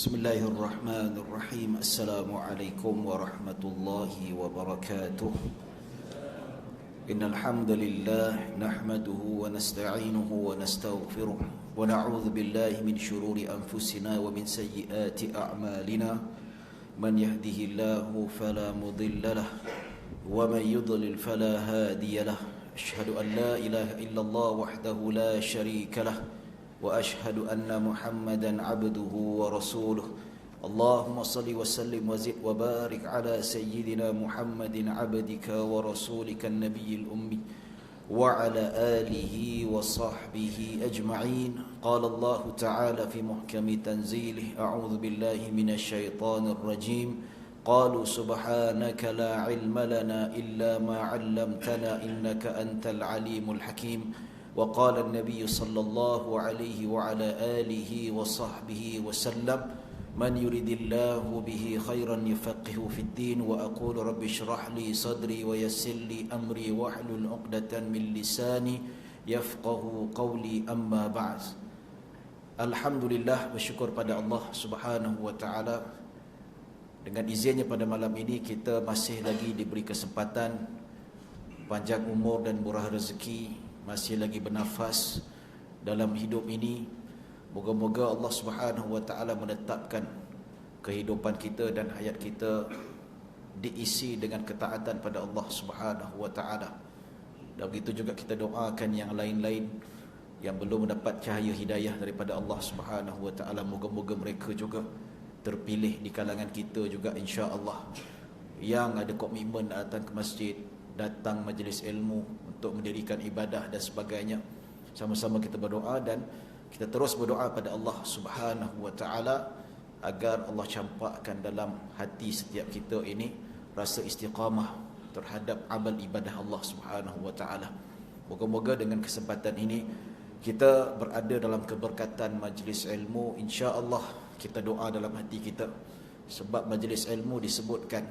Bismillahirrahmanirrahim. Assalamualaikum warahmatullahi wabarakatuh. Innal hamdalillah nahmaduhu wa nasta'inuhu wa nastaghfiruh wa na'udzu billahi min shururi anfusina wa min sayyiati a'malina. Man yahdihillahu fala mudilla lahu wa man yudlil fala hadiya lahu. Asyhadu an la ilaha illallah wahdahu la syarika lahu وأشهد أن محمدا عبده ورسوله اللهم صل وسلم وزد وبارك على سيدنا محمد عبدك ورسولك النبي الأمي وعلى آله وصحبه أجمعين. قال الله تعالى في محكم تنزيله أعوذ بالله من الشيطان الرجيم قالوا سبحانك لا علم لنا إلا ما علمتنا إنك أنت العليم الحكيم. وقال النبي صلى الله عليه وعلى آله وصحبه وسلم من يريد الله به خيرا يفقه في الدين. وأقول رب اشرح لي صدري ويسر لي أمري واحلل عقدة من لساني يفقه قولي. أما بعد. Alhamdulillah, bersyukur pada Allah Subhanahu wa taala. Dengan izinnya pada malam ini kita masih lagi diberi kesempatan, panjang umur dan murah rezeki, masih lagi bernafas dalam hidup ini. Moga-moga Allah Subhanahu wa taala menetapkan kehidupan kita dan hayat kita diisi dengan ketaatan pada Allah Subhanahu wa taala. Dan begitu juga kita doakan yang lain-lain yang belum mendapat cahaya hidayah daripada Allah Subhanahu wa taala, moga-moga mereka juga terpilih di kalangan kita juga insya-Allah, yang ada komitmen datang ke masjid, datang majlis ilmu untuk mendirikan ibadah dan sebagainya. Sama-sama kita berdoa dan kita terus berdoa pada Allah Subhanahu wa taala agar Allah campakkan dalam hati setiap kita ini rasa istiqamah terhadap amal ibadah Allah Subhanahu wa taala. Moga-moga dengan kesempatan ini kita berada dalam keberkatan majlis ilmu, insya-Allah kita doa dalam hati kita, sebab majlis ilmu disebutkan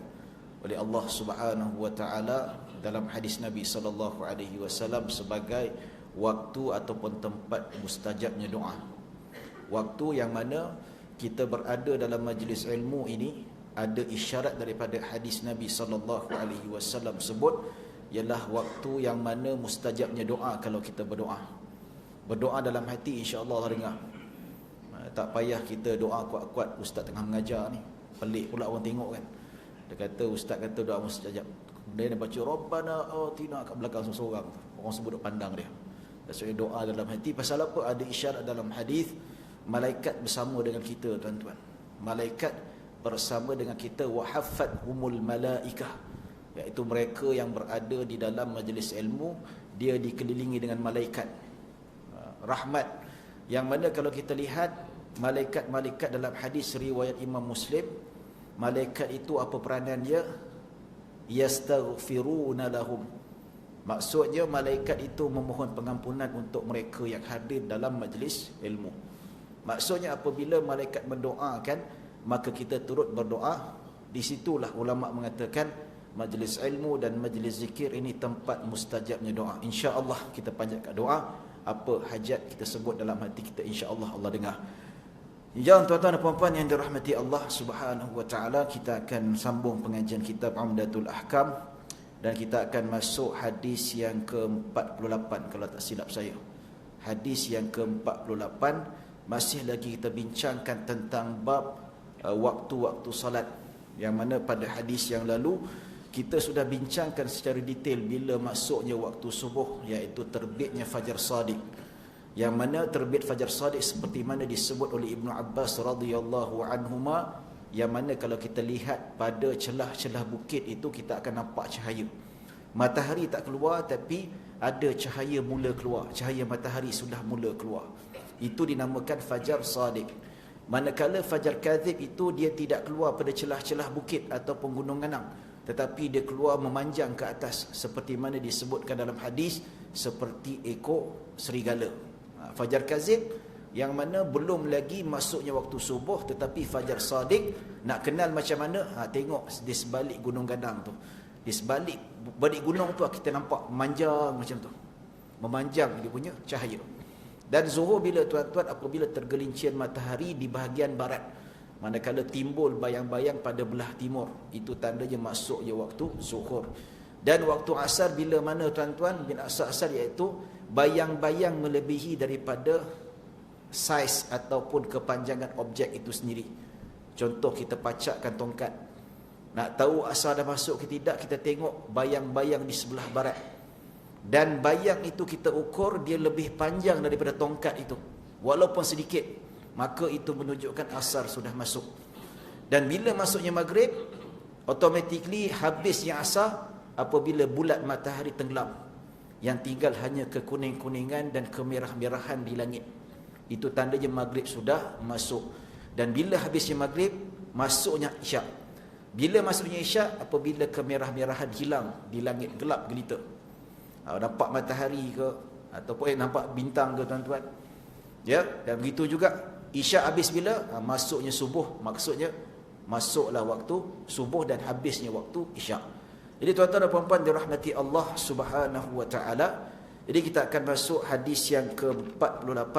oleh Allah Subhanahu wa taala dalam hadis Nabi sallallahu alaihi wasallam sebagai waktu ataupun tempat mustajabnya doa. Waktu yang mana kita berada dalam majlis ilmu ini ada isyarat daripada hadis Nabi sallallahu alaihi wasallam sebut, ialah waktu yang mana mustajabnya doa kalau kita berdoa. Berdoa dalam hati, insya-Allah Allah dengar. Tak payah kita doa kuat-kuat ustaz tengah mengajar ni. Pelik pula orang tengok kan. Dia kata ustaz kata doa mustajab. Kemudian dia baca Rabbana atina kat belakang seorang. Orang semua duk pandang dia. Maksudnya doa dalam hati. Pasal apa? Ada isyarat dalam hadis malaikat bersama dengan kita, tuan-tuan. Malaikat bersama dengan kita, wa haffadhumul malaikah, iaitu mereka yang berada di dalam majlis ilmu, dia dikelilingi dengan malaikat rahmat. Yang mana kalau kita lihat malaikat-malaikat dalam hadis riwayat Imam Muslim, malaikat itu apa peranan dia? Yastaghfiruna lahum. Maksudnya malaikat itu memohon pengampunan untuk mereka yang hadir dalam majlis ilmu. Maksudnya apabila malaikat mendoakan, maka kita turut berdoa. Di situlah ulama mengatakan majlis ilmu dan majlis zikir ini tempat mustajabnya doa. Insya-Allah kita panjatkan doa, apa hajat kita sebut dalam hati kita, insya-Allah Allah dengar. Ya tuan-tuan dan puan-puan yang dirahmati Allah Subhanahu wa taala, kita akan sambung pengajian kitab Umdatul Ahkam dan kita akan masuk hadis yang ke-48 kalau tak silap saya. Hadis yang ke-48, masih lagi kita bincangkan tentang bab waktu-waktu salat, yang mana pada hadis yang lalu kita sudah bincangkan secara detail bila masuknya waktu subuh, iaitu terbitnya fajar shadiq. Yang mana terbit fajar shadiq seperti mana disebut oleh Ibnu Abbas radhiyallahu anhuma, yang mana kalau kita lihat pada celah-celah bukit itu kita akan nampak cahaya. Matahari tak keluar tapi ada cahaya mula keluar, cahaya matahari sudah mula keluar. Itu dinamakan fajar shadiq. Manakala fajar kadzib itu dia tidak keluar pada celah-celah bukit ataupun gunung ganang, tetapi dia keluar memanjang ke atas seperti mana disebutkan dalam hadis, seperti ekor serigala. Fajar kadzib yang mana belum lagi masuknya waktu subuh, tetapi fajar shadiq nak kenal macam mana? Tengok di sebalik gunung gadang tu. Di sebalik gunung tu kita nampak memanjang macam tu. Memanjang dia punya cahaya. Dan zuhur bila tuan-tuan, apabila tergelincir matahari di bahagian barat. Manakala timbul bayang-bayang pada belah timur, itu tandanya masuknya waktu zuhur. Dan waktu asar bila mana tuan-tuan bin asar iaitu bayang-bayang melebihi daripada saiz ataupun kepanjangan objek itu sendiri. Contoh, kita pacakkan tongkat, nak tahu asar dah masuk ke tidak, kita tengok bayang-bayang di sebelah barat, dan bayang itu kita ukur dia lebih panjang daripada tongkat itu walaupun sedikit, maka itu menunjukkan asar sudah masuk. Dan bila masuknya maghrib, automatically habisnya asar apabila bulat matahari tenggelam, yang tinggal hanya kekuning-kuningan dan kemerah-merahan di langit. Itu tandanya maghrib sudah masuk. Dan bila habisnya maghrib, masuknya isyak. Bila masuknya isyak, apabila kemerah-merahan hilang di langit, gelap gelita, nampak matahari ke ataupun nampak bintang ke tuan-tuan, ya. Dan begitu juga isyak habis bila masuknya subuh, maksudnya masuklah waktu subuh dan habisnya waktu isyak. Jadi tuan-tuan dan puan-puan dirahmati Allah Subhanahu wa taala, jadi kita akan masuk hadis yang ke-48,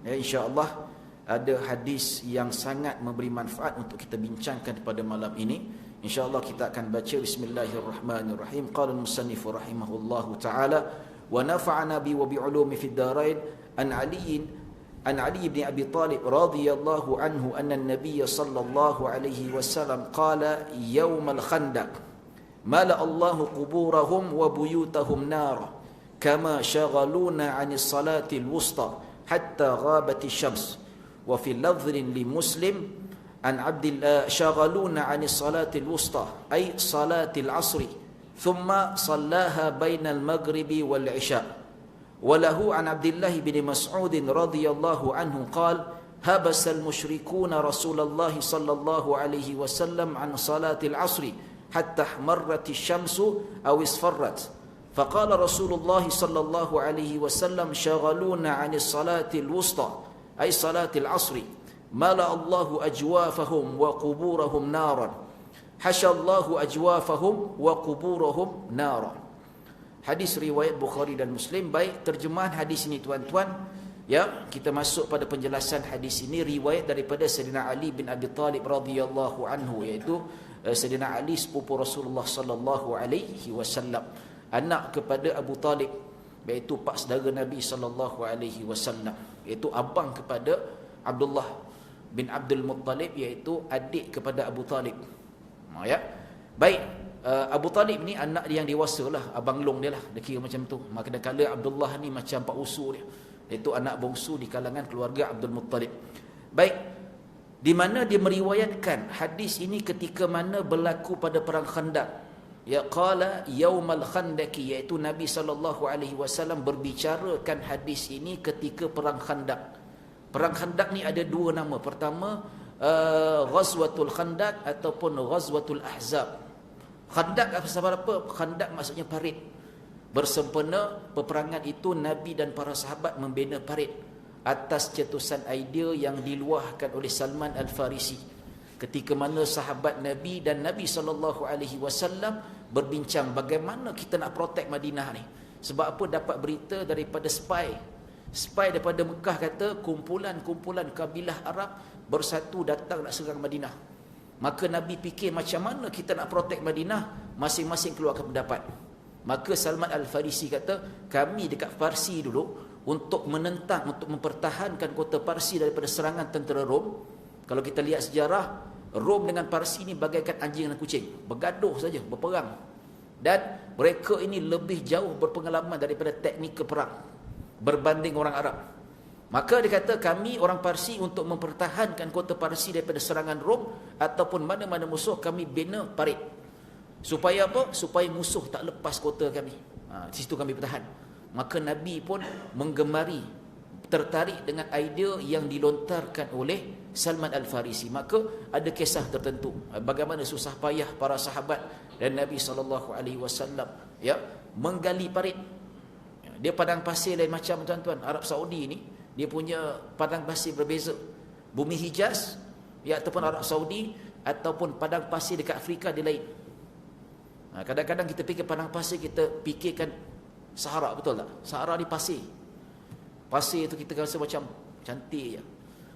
ya, insya-Allah. Ada hadis yang sangat memberi manfaat untuk kita bincangkan pada malam ini. InsyaAllah kita akan baca. Bismillahirrahmanirrahim. Qala al-musannif rahimahullahu ta'ala, wa nafa'ana bi wa bi'ulumi fid darain an Ali bin Abi Talib radhiyallahu anhu anna an-nabiy sallallahu alaihi wasallam qala yawm al-khandaq mala Allahu quburahum wa buyutahum nara kama shaghaluna 'ani as-salati al-wusta hatta ghabat asy-syams. وفي لفظ لمسلم عن عبد الله شغلون عن الصلاة الوسطى أي صلاة العصر ثم صلاها بين المغرب والعشاء. وله عن عبد الله بن مسعود رضي الله عنه قال هبس المشركون رسول الله صلى الله عليه وسلم عن صلاة العصر حتى احمرت الشمس أو اصفرت فقال رسول الله صلى الله عليه وسلم شغلون عن الصلاة الوسطى أي صلاة العصر ملأ الله أجوافهم وقبورهم نارا حشى الله أجوافهم وقبورهم نارا. Hadis riwayat Bukhari dan Muslim. Baik, terjemahan hadis ini tuan-tuan, ya, kita masuk pada penjelasan hadis ini. Riwayat daripada Sayyidina Ali bin Abi Talib radhiyallahu anhu, iaitu Sayyidina Ali sepupu Rasulullah sallallahu alaihi wasallam, anak kepada Abu Talib, iaitu pak saudara Nabi sallallahu alaihi wasallam, iaitu abang kepada Abdullah bin Abdul Muttalib, iaitu adik kepada Abu Talib. Ya. Baik, Abu Talib ni anak dia yang dewasa lah, abang long dia lah, dia kira macam tu. Maka kadang-kadang Abdullah ni macam pak usu dia, iaitu anak bongsu di kalangan keluarga Abdul Muttalib. Baik, di mana dia meriwayatkan hadis ini ketika mana berlaku pada perang Khandaq. Ya, qala yaumal khandaqi, iaitu Nabi SAW berbicarakan hadis ini ketika perang Khandaq. Perang Khandaq ni ada dua nama. Pertama, Ghazwatul Khandaq ataupun Ghazwatul Ahzab. Khandaq apa? Khandaq maksudnya parit. Bersempena peperangan itu, Nabi dan para sahabat membina parit atas cetusan idea yang diluahkan oleh Salman Al-Farisi. Ketika mana sahabat Nabi dan Nabi SAW berbincang bagaimana kita nak protect Madinah ni. Sebab apa? Dapat berita daripada spy daripada Mekah kata kumpulan-kumpulan kabilah Arab bersatu datang nak serang Madinah. Maka Nabi fikir macam mana kita nak protect Madinah, masing-masing keluarkan pendapat. Maka Salman Al-Farisi kata, kami dekat Parsi dulu untuk menentang, untuk mempertahankan kota Parsi daripada serangan tentera Rom. Kalau kita lihat sejarah, Rom dengan Parsi ni bagaikan anjing dan kucing, bergaduh saja, berperang. Dan mereka ini lebih jauh berpengalaman daripada teknik perang berbanding orang Arab. Maka dia kata, kami orang Parsi untuk mempertahankan kota Parsi daripada serangan Rom ataupun mana-mana musuh, kami bina parit. Supaya apa? Supaya musuh tak lepas kota kami. Di situ kami bertahan. Maka Nabi pun menggemari, tertarik dengan idea yang dilontarkan oleh Salman Al-Farisi. Maka ada kisah tertentu bagaimana susah payah para sahabat dan Nabi SAW, ya, menggali parit. Dia padang pasir lain macam tuan-tuan. Arab Saudi ni dia punya padang pasir berbeza. Bumi Hijaz, ya, ataupun Arab Saudi ataupun padang pasir dekat Afrika dia lain. Kadang-kadang kita fikir padang pasir, kita fikirkan Sahara, betul tak? Sahara ni pasir. Pasir itu kita rasa macam cantik je.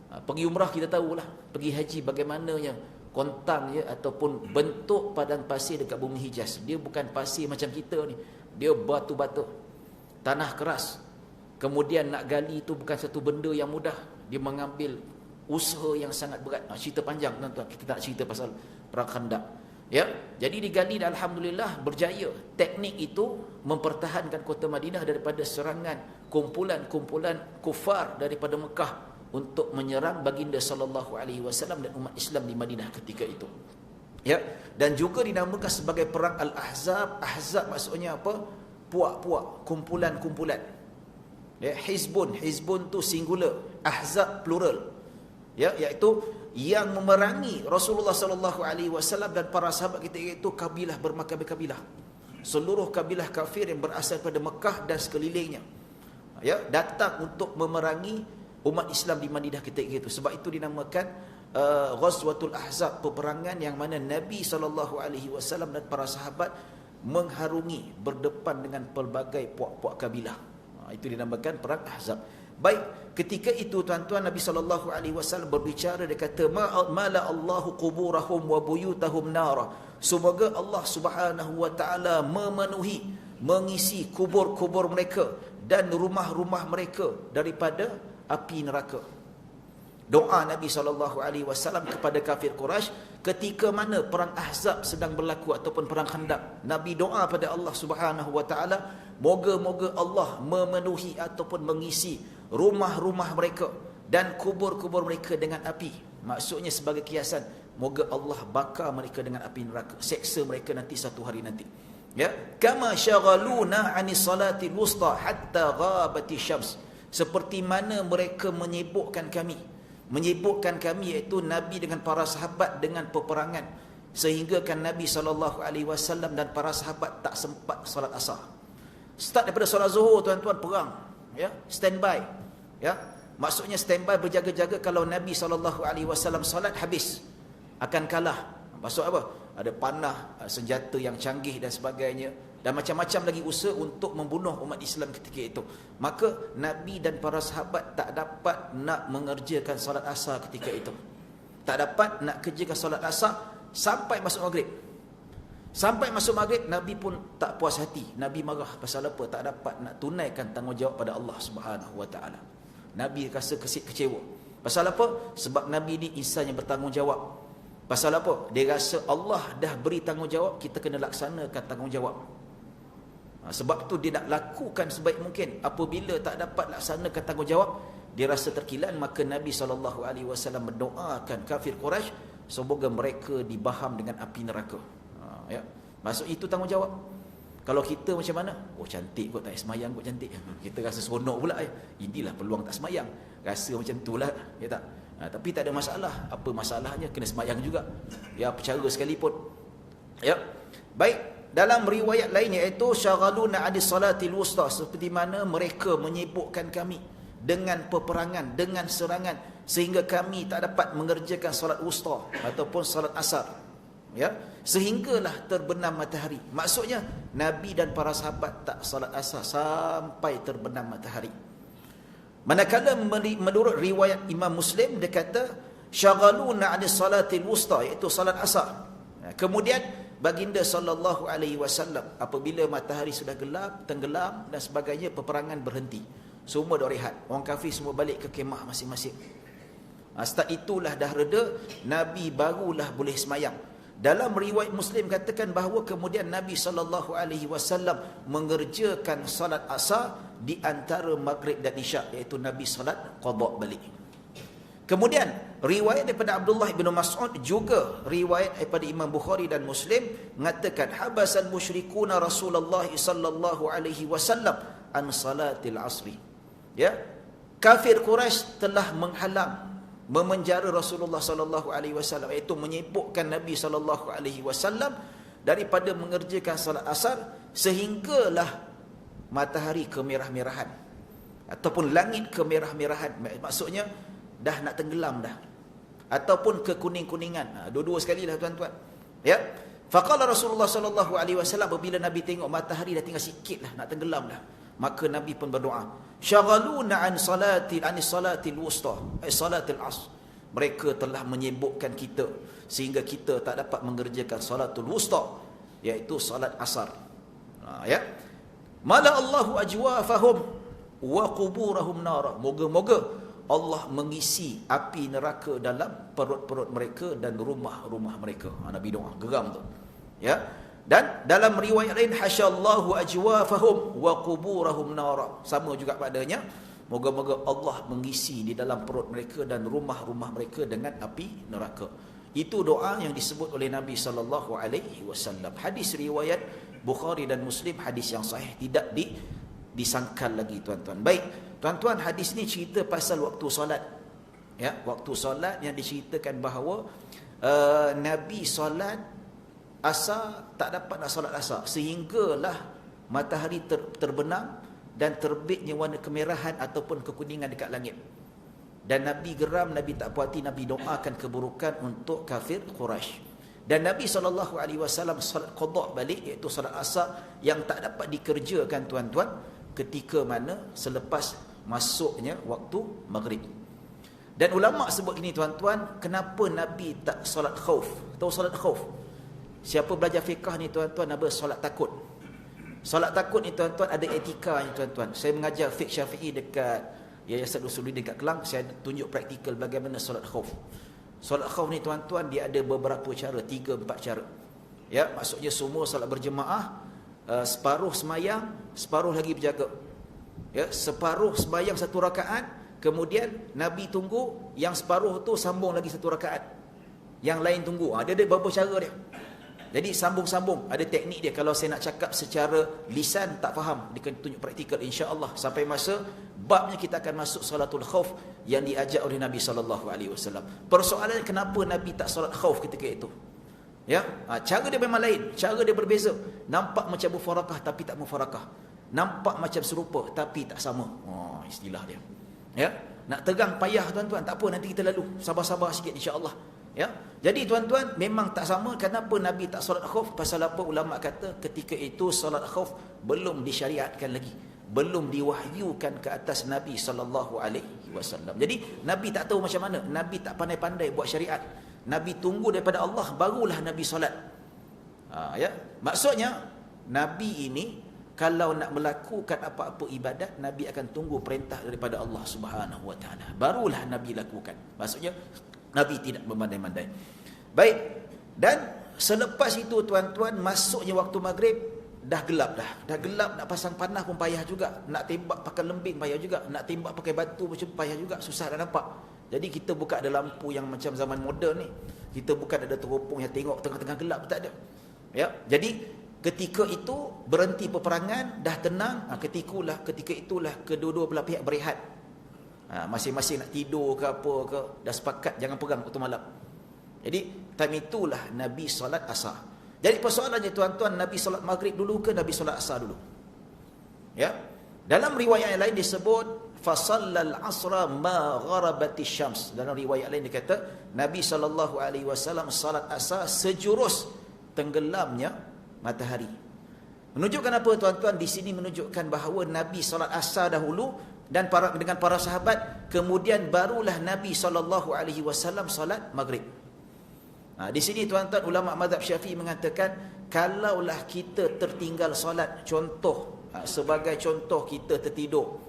Pergi umrah kita tahulah, pergi haji bagaimananya kontang ya, ataupun bentuk padang pasir dekat bumi Hijaz. Dia bukan pasir macam kita ni, dia batu-batu, tanah keras. Kemudian nak gali itu bukan satu benda yang mudah, dia mengambil usaha yang sangat berat. Cerita panjang tuan-tuan, kita tak cerita pasal perang Khandaq. Ya, jadi digali dan alhamdulillah berjaya. Teknik itu mempertahankan kota Madinah daripada serangan kumpulan-kumpulan kufar daripada Mekah untuk menyerang baginda sallallahu alaihi wasallam dan umat Islam di Madinah ketika itu. Ya, dan juga dinamakan sebagai perang Al-Ahzab. Ahzab maksudnya apa? Puak-puak, kumpulan-kumpulan. Ya, hizbun tu singular, ahzab plural. Ya, iaitu yang memerangi Rasulullah sallallahu alaihi wasallam dan para sahabat ketika itu kabilah bermakabil-kabilah. Seluruh kabilah kafir yang berasal pada Mekah dan sekelilingnya. Ya, datang untuk memerangi umat Islam di Madinah ketika itu. Sebab itu dinamakan Ghazwatul Ahzab, peperangan yang mana Nabi sallallahu alaihi wasallam dan para sahabat mengharungi berdepan dengan pelbagai puak-puak kabilah. Itu dinamakan perang Ahzab. Baik, ketika itu tuan-tuan, Nabi sallallahu alaihi wasallam berbicara, dia kata mala Allahu quburahum wa buyutahum nara. Semoga Allah Subhanahu wa taala memenuhi, mengisi kubur-kubur mereka dan rumah-rumah mereka daripada api neraka. Doa Nabi sallallahu alaihi wasallam kepada kafir Quraisy ketika mana perang Ahzab sedang berlaku ataupun perang Khandaq. Nabi doa pada Allah Subhanahu wa taala, moga-moga Allah memenuhi ataupun mengisi rumah-rumah mereka dan kubur-kubur mereka dengan api. Maksudnya sebagai kiasan, moga Allah bakar mereka dengan api neraka, seksa mereka nanti satu hari nanti. Ya, kama syaghaluna 'ani salatil wusta hatta ghabati syams. Seperti mana mereka menyibukkan kami iaitu Nabi dengan para sahabat dengan peperangan, sehingga kan Nabi SAW dan para sahabat tak sempat solat asar. Start daripada solat zuhur tuan-tuan, perang, ya, standby, ya, maksudnya standby berjaga-jaga. Kalau Nabi SAW solat habis akan kalah. Maksud apa? Ada panah, senjata yang canggih dan sebagainya, dan macam-macam lagi usaha untuk membunuh umat Islam ketika itu. Maka Nabi dan para sahabat tak dapat nak mengerjakan solat asar ketika itu. Tak dapat nak kerjakan solat asar sampai masuk maghrib. Sampai masuk maghrib, Nabi pun tak puas hati. Nabi marah pasal apa? Tak dapat nak tunaikan tanggungjawab pada Allah Subhanahu wa taala. Nabi rasa kecewa. Pasal apa? Sebab Nabi ni insan yang bertanggungjawab. Pasal apa? Dia rasa Allah dah beri tanggungjawab, kita kena laksanakan tanggungjawab. Sebab tu dia nak lakukan sebaik mungkin. Apabila tak dapat laksanakan tanggungjawab, dia rasa terkilan. Maka Nabi SAW mendoakan kafir Quraisy, semoga mereka dibaham dengan api neraka. Ya, maksud itu tanggungjawab. Kalau kita macam mana? Oh, cantik kot, tak semayang kot, cantik. Kita rasa seronok pula. Inilah peluang tak semayang. Rasa macam itulah, ya tak? Tapi tak ada masalah. Apa masalahnya? Kena semayang juga, ya, percara sekalipun. Ya, baik. Dalam riwayat lain iaitu syaghaluna 'ani salatil wusta, seperti mana mereka menyibukkan kami dengan peperangan, dengan serangan, sehingga kami tak dapat mengerjakan solat wusta ataupun solat asar. Ya, sehinggalah terbenam matahari. Maksudnya Nabi dan para sahabat tak solat asar sampai terbenam matahari. Manakala menurut riwayat Imam Muslim, dia kata syaghaluna 'ani salatil wusta, iaitu salat asar. Kemudian baginda sallallahu alaihi wasallam, apabila matahari sudah gelap, tenggelam dan sebagainya, peperangan berhenti. Semua dah rehat. Orang kafir semua balik ke kemah masing-masing. Setelah itulah dah reda, Nabi barulah boleh semayang. Dalam riwayat Muslim katakan bahawa kemudian Nabi sallallahu alaihi wasallam mengerjakan salat asar di antara maghrib dan isyak, iaitu Nabi salat qada balik. Kemudian riwayat daripada Abdullah bin Mas'ud, juga riwayat daripada Imam Bukhari dan Muslim, mengatakan habasal musyrikuna Rasulullah sallallahu alaihi wasallam an salatil asri. Ya, kafir Quraisy telah menghalang, memenjara Rasulullah sallallahu alaihi wasallam, iaitu menyibukkan Nabi sallallahu alaihi wasallam daripada mengerjakan salat asar, sehinggalah matahari kemerah-merahan ataupun langit kemerah-merahan. Maksudnya dah nak tenggelam dah, ataupun kekuning-kuningan. Dua-dua sekali lah tuan-tuan. Ya. Faqala Rasulullah sallallahu alaihi wasallam, apabila Nabi tengok matahari dah tinggal sikit lah nak tenggelam dah, Maka Nabi pun berdoa, syaghaluna an salatil wusta, salatil asr. Mereka telah menyibukkan kita sehingga kita tak dapat mengerjakan salatul wusta, iaitu salat asar. Ya. Mala Allahu ajwafahum wa quburahum nara. Moga-moga Allah mengisi api neraka dalam perut-perut mereka dan rumah-rumah mereka. Nabi doa, geram tu. Ya. Dan dalam riwayat lain, hasyallahu ajwafahum wa quburahum nara. Sama juga padanya, moga-moga Allah mengisi di dalam perut mereka dan rumah-rumah mereka dengan api neraka. Itu doa yang disebut oleh Nabi SAW. Hadis riwayat Bukhari dan Muslim, hadis yang sahih, tidak disangkal lagi, tuan-tuan. Baik, tuan-tuan, hadis ni cerita pasal waktu solat. Ya, waktu solat yang diceritakan bahawa Nabi solat asar, tak dapat nak solat asar sehinggalah matahari terbenam dan terbitnya warna kemerahan ataupun kekuningan dekat langit. Dan Nabi geram, Nabi tak puas hati, Nabi doakan keburukan untuk kafir Quraisy. Dan Nabi SAW salat qada balik, iaitu salat asar yang tak dapat dikerjakan, tuan-tuan, ketika mana selepas masuknya waktu maghrib. Dan ulama sebut ini, tuan-tuan, kenapa Nabi tak salat khauf? Tahu salat khauf? Siapa belajar fiqh ni, tuan-tuan, apa salat takut? Salat takut ni, tuan-tuan, ada etika ni, tuan-tuan. Saya mengajar fiqh Syafi'i dekat Yayasan Usuluddin dekat Kelang. Saya tunjuk praktikal bagaimana salat khauf. Salat khauf ni, tuan-tuan, dia ada beberapa cara, 3-4 cara. Ya, maksudnya semua salat berjemaah, separuh semayang, separuh lagi berjaga. Ya, separuh sembayang 1 rakaat, kemudian Nabi tunggu, yang separuh tu sambung lagi 1 rakaat. Yang lain tunggu. Dia ada beberapa cara dia. Jadi sambung-sambung, ada teknik dia. Kalau saya nak cakap secara lisan tak faham, dia kena tunjuk praktikal, insya-Allah. Sampai masa babnya kita akan masuk salatul khauf yang diajak oleh Nabi SAW. Persoalan kenapa Nabi tak salat khauf ketika itu? Ya, cara dia memang lain, cara dia berbeza. Nampak macam mufarakah tapi tak mufarakah. Nampak macam serupa tapi tak sama. Istilah dia. Ya, nak tegang payah, tuan-tuan, tak apa, nanti kita lalu. Sabar-sabar sikit, insya-Allah. Ya. Jadi, tuan-tuan, memang tak sama. Kenapa Nabi tak salat khauf? Pasal apa? Ulama kata ketika itu salat khauf belum disyariatkan lagi, belum diwahyukan ke atas Nabi SAW. Jadi Nabi tak tahu macam mana, Nabi tak pandai-pandai buat syariat. Nabi tunggu daripada Allah, barulah Nabi salat. Ya, maksudnya Nabi ini kalau nak melakukan apa-apa ibadat, Nabi akan tunggu perintah daripada Allah Subhanahu Wa Taala, barulah Nabi lakukan. Maksudnya Nabi tidak memandai-mandai. Baik, dan selepas itu, tuan-tuan, masuknya waktu maghrib, dah gelap dah. Dah gelap, nak pasang panah pun payah juga. Nak tembak pakai lembing payah juga. Nak tembak pakai batu macam payah juga. Susah nak nampak. Jadi kita bukan ada lampu yang macam zaman moden ni. Kita bukan ada teropong yang tengok tengah-tengah gelap, tak ada. Ya, jadi ketika itu berhenti peperangan, dah tenang. Ketika itulah kedua-dua belah pihak berehat. Masing-masing nak tidur ke apa ke, dah sepakat jangan pegang waktu malam. Jadi time itulah Nabi solat asar. Jadi persoalannya, tuan-tuan, Nabi solat maghrib dulu ke Nabi solat asar dulu? Ya. Dalam riwayat yang lain disebut fasallal asra ma gharabati syams. Dalam riwayat lain dia kata Nabi SAW salat asar sejurus tenggelamnya matahari. Menunjukkan apa, tuan-tuan? Di sini menunjukkan bahawa Nabi salat asar dahulu dan dengan para sahabat, kemudian barulah Nabi SAW salat maghrib. Di sini, tuan-tuan, ulama mazhab Syafi'i mengatakan, kalaulah kita tertinggal solat, contoh, sebagai contoh, kita tertidur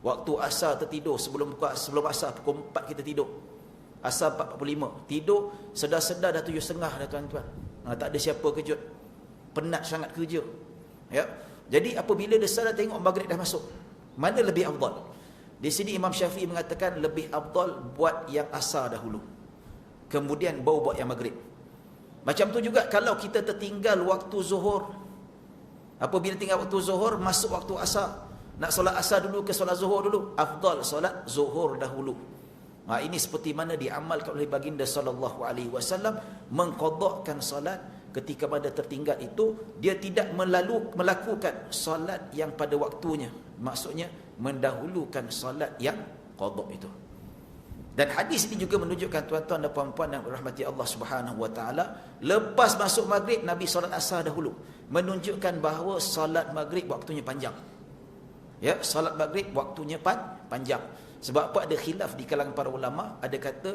waktu asar, tertidur sebelum asar pukul 4 kita tidur, asar 4.45 tidur, sedar-sedar dah 7.30 dah, tuan-tuan. Tak ada siapa kejut, penat sangat kerja. Ya, jadi apabila dah tengok maghrib dah masuk, mana lebih afdal? Di sini Imam Syafi'i mengatakan lebih afdal buat yang asar dahulu, kemudian baru buat yang maghrib. Macam tu juga kalau kita tertinggal waktu zuhur, apabila tinggal waktu zuhur, masuk waktu asar, nak solat asar dulu ke solat zuhur dulu? Afdal solat zuhur dahulu. Ini seperti mana diamalkan oleh baginda SAW, mengqadakkan solat ketika pada tertinggal itu, dia tidak melakukan solat yang pada waktunya. Maksudnya mendahulukan solat yang qada itu. Dan hadis ini juga menunjukkan, tuan-tuan dan puan-puan yang dirahmati Allah Subhanahu Wa Taala, lepas masuk maghrib Nabi solat asar dahulu, menunjukkan bahawa solat maghrib waktunya panjang. Ya, solat maghrib waktunya panjang. Sebab apa? Ada khilaf di kalangan para ulama. Ada kata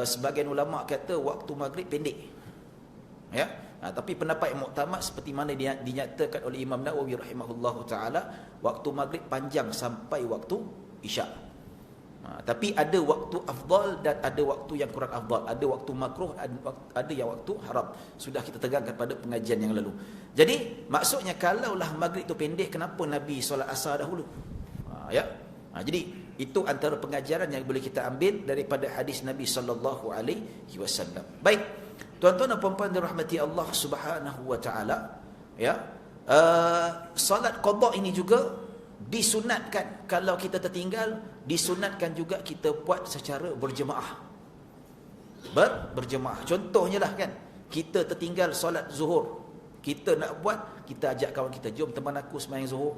sebahagian ulama kata waktu maghrib pendek. Ya. Tapi pendapat yang muktamad seperti mana dinyatakan oleh Imam Nawawi rahimahullahu taala, waktu maghrib panjang sampai waktu isyak. Tapi ada waktu afdal dan ada waktu yang kurang afdal. Ada waktu makruh, ada yang waktu haram. Sudah kita tegakkan pada pengajian yang lalu. Jadi maksudnya kalaulah maghrib itu pendek, kenapa Nabi solat asar dahulu? Ya. Jadi itu antara pengajaran yang boleh kita ambil daripada hadis Nabi sallallahu alaihi wasallam. Baik. Tuan-tuan dan puan-puan dirahmati Allah Subhanahu wa taala, ya. Solat qada ini juga disunatkan. Kalau kita tertinggal, disunatkan juga kita buat secara berjemaah. Berjemaah. Contohnya lah kan, kita tertinggal solat zuhur. Kita nak buat, kita ajak kawan kita, jom teman aku sembahyang zuhur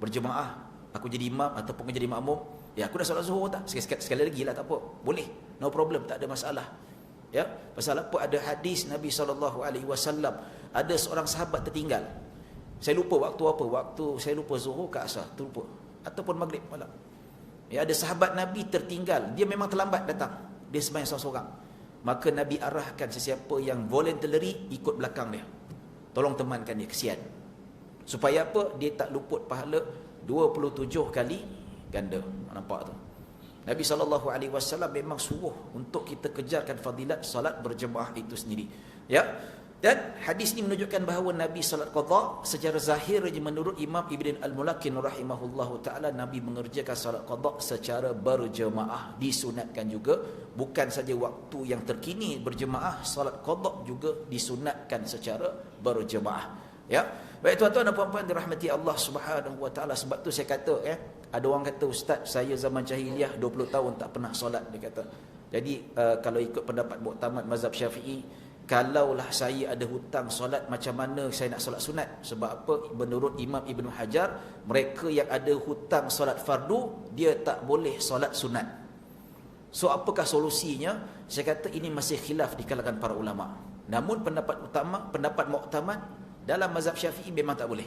berjemaah. Aku jadi imam ataupun jadi makmum. Ya, aku dah solat zuhur tak? Sekali lagi lah, tak apa. Boleh. No problem, tak ada masalah. Ya, pasal apa? Ada hadis Nabi SAW. Ada seorang sahabat tertinggal. Saya lupa waktu apa. Waktu saya lupa zuhur ke asar, terlupa. Ataupun maghrib malam. Ya, ada sahabat Nabi tertinggal. Dia memang terlambat datang. Dia sembahyang seorang-seorang. Maka Nabi arahkan sesiapa yang voluntarily ikut belakang dia. Tolong temankan dia, kesian. Supaya apa? Dia tak luput pahala 27 kali ganda. Nampak tu? Nabi SAW memang suruh untuk kita kejarkan fadilat salat berjemaah itu sendiri. Ya. Dan hadis ini menunjukkan bahawa Nabi salat qada secara zahir menurut Imam Ibn Al-Mulakin rahimahullahu taala, Nabi mengerjakan salat qada secara berjemaah, disunatkan juga. Bukan saja waktu yang terkini berjemaah, salat qada juga disunatkan secara berjemaah. Ya. Baik tuan-tuan dan puan-puan dirahmati Allah Subhanahu wa taala. Sebab tu saya kata, ada orang kata, ustaz, saya zaman jahiliah 20 tahun tak pernah solat, dia kata. Jadi kalau ikut pendapat muktamad mazhab Syafi'i, kalaulah saya ada hutang solat, macam mana saya nak solat sunat? Sebab apa? Menurut Imam Ibn Hajar, mereka yang ada hutang solat fardu, dia tak boleh solat sunat. So apakah solusinya? Saya kata ini masih khilaf di kalangan para ulama. Namun pendapat muktamad dalam mazhab Syafi'i memang tak boleh.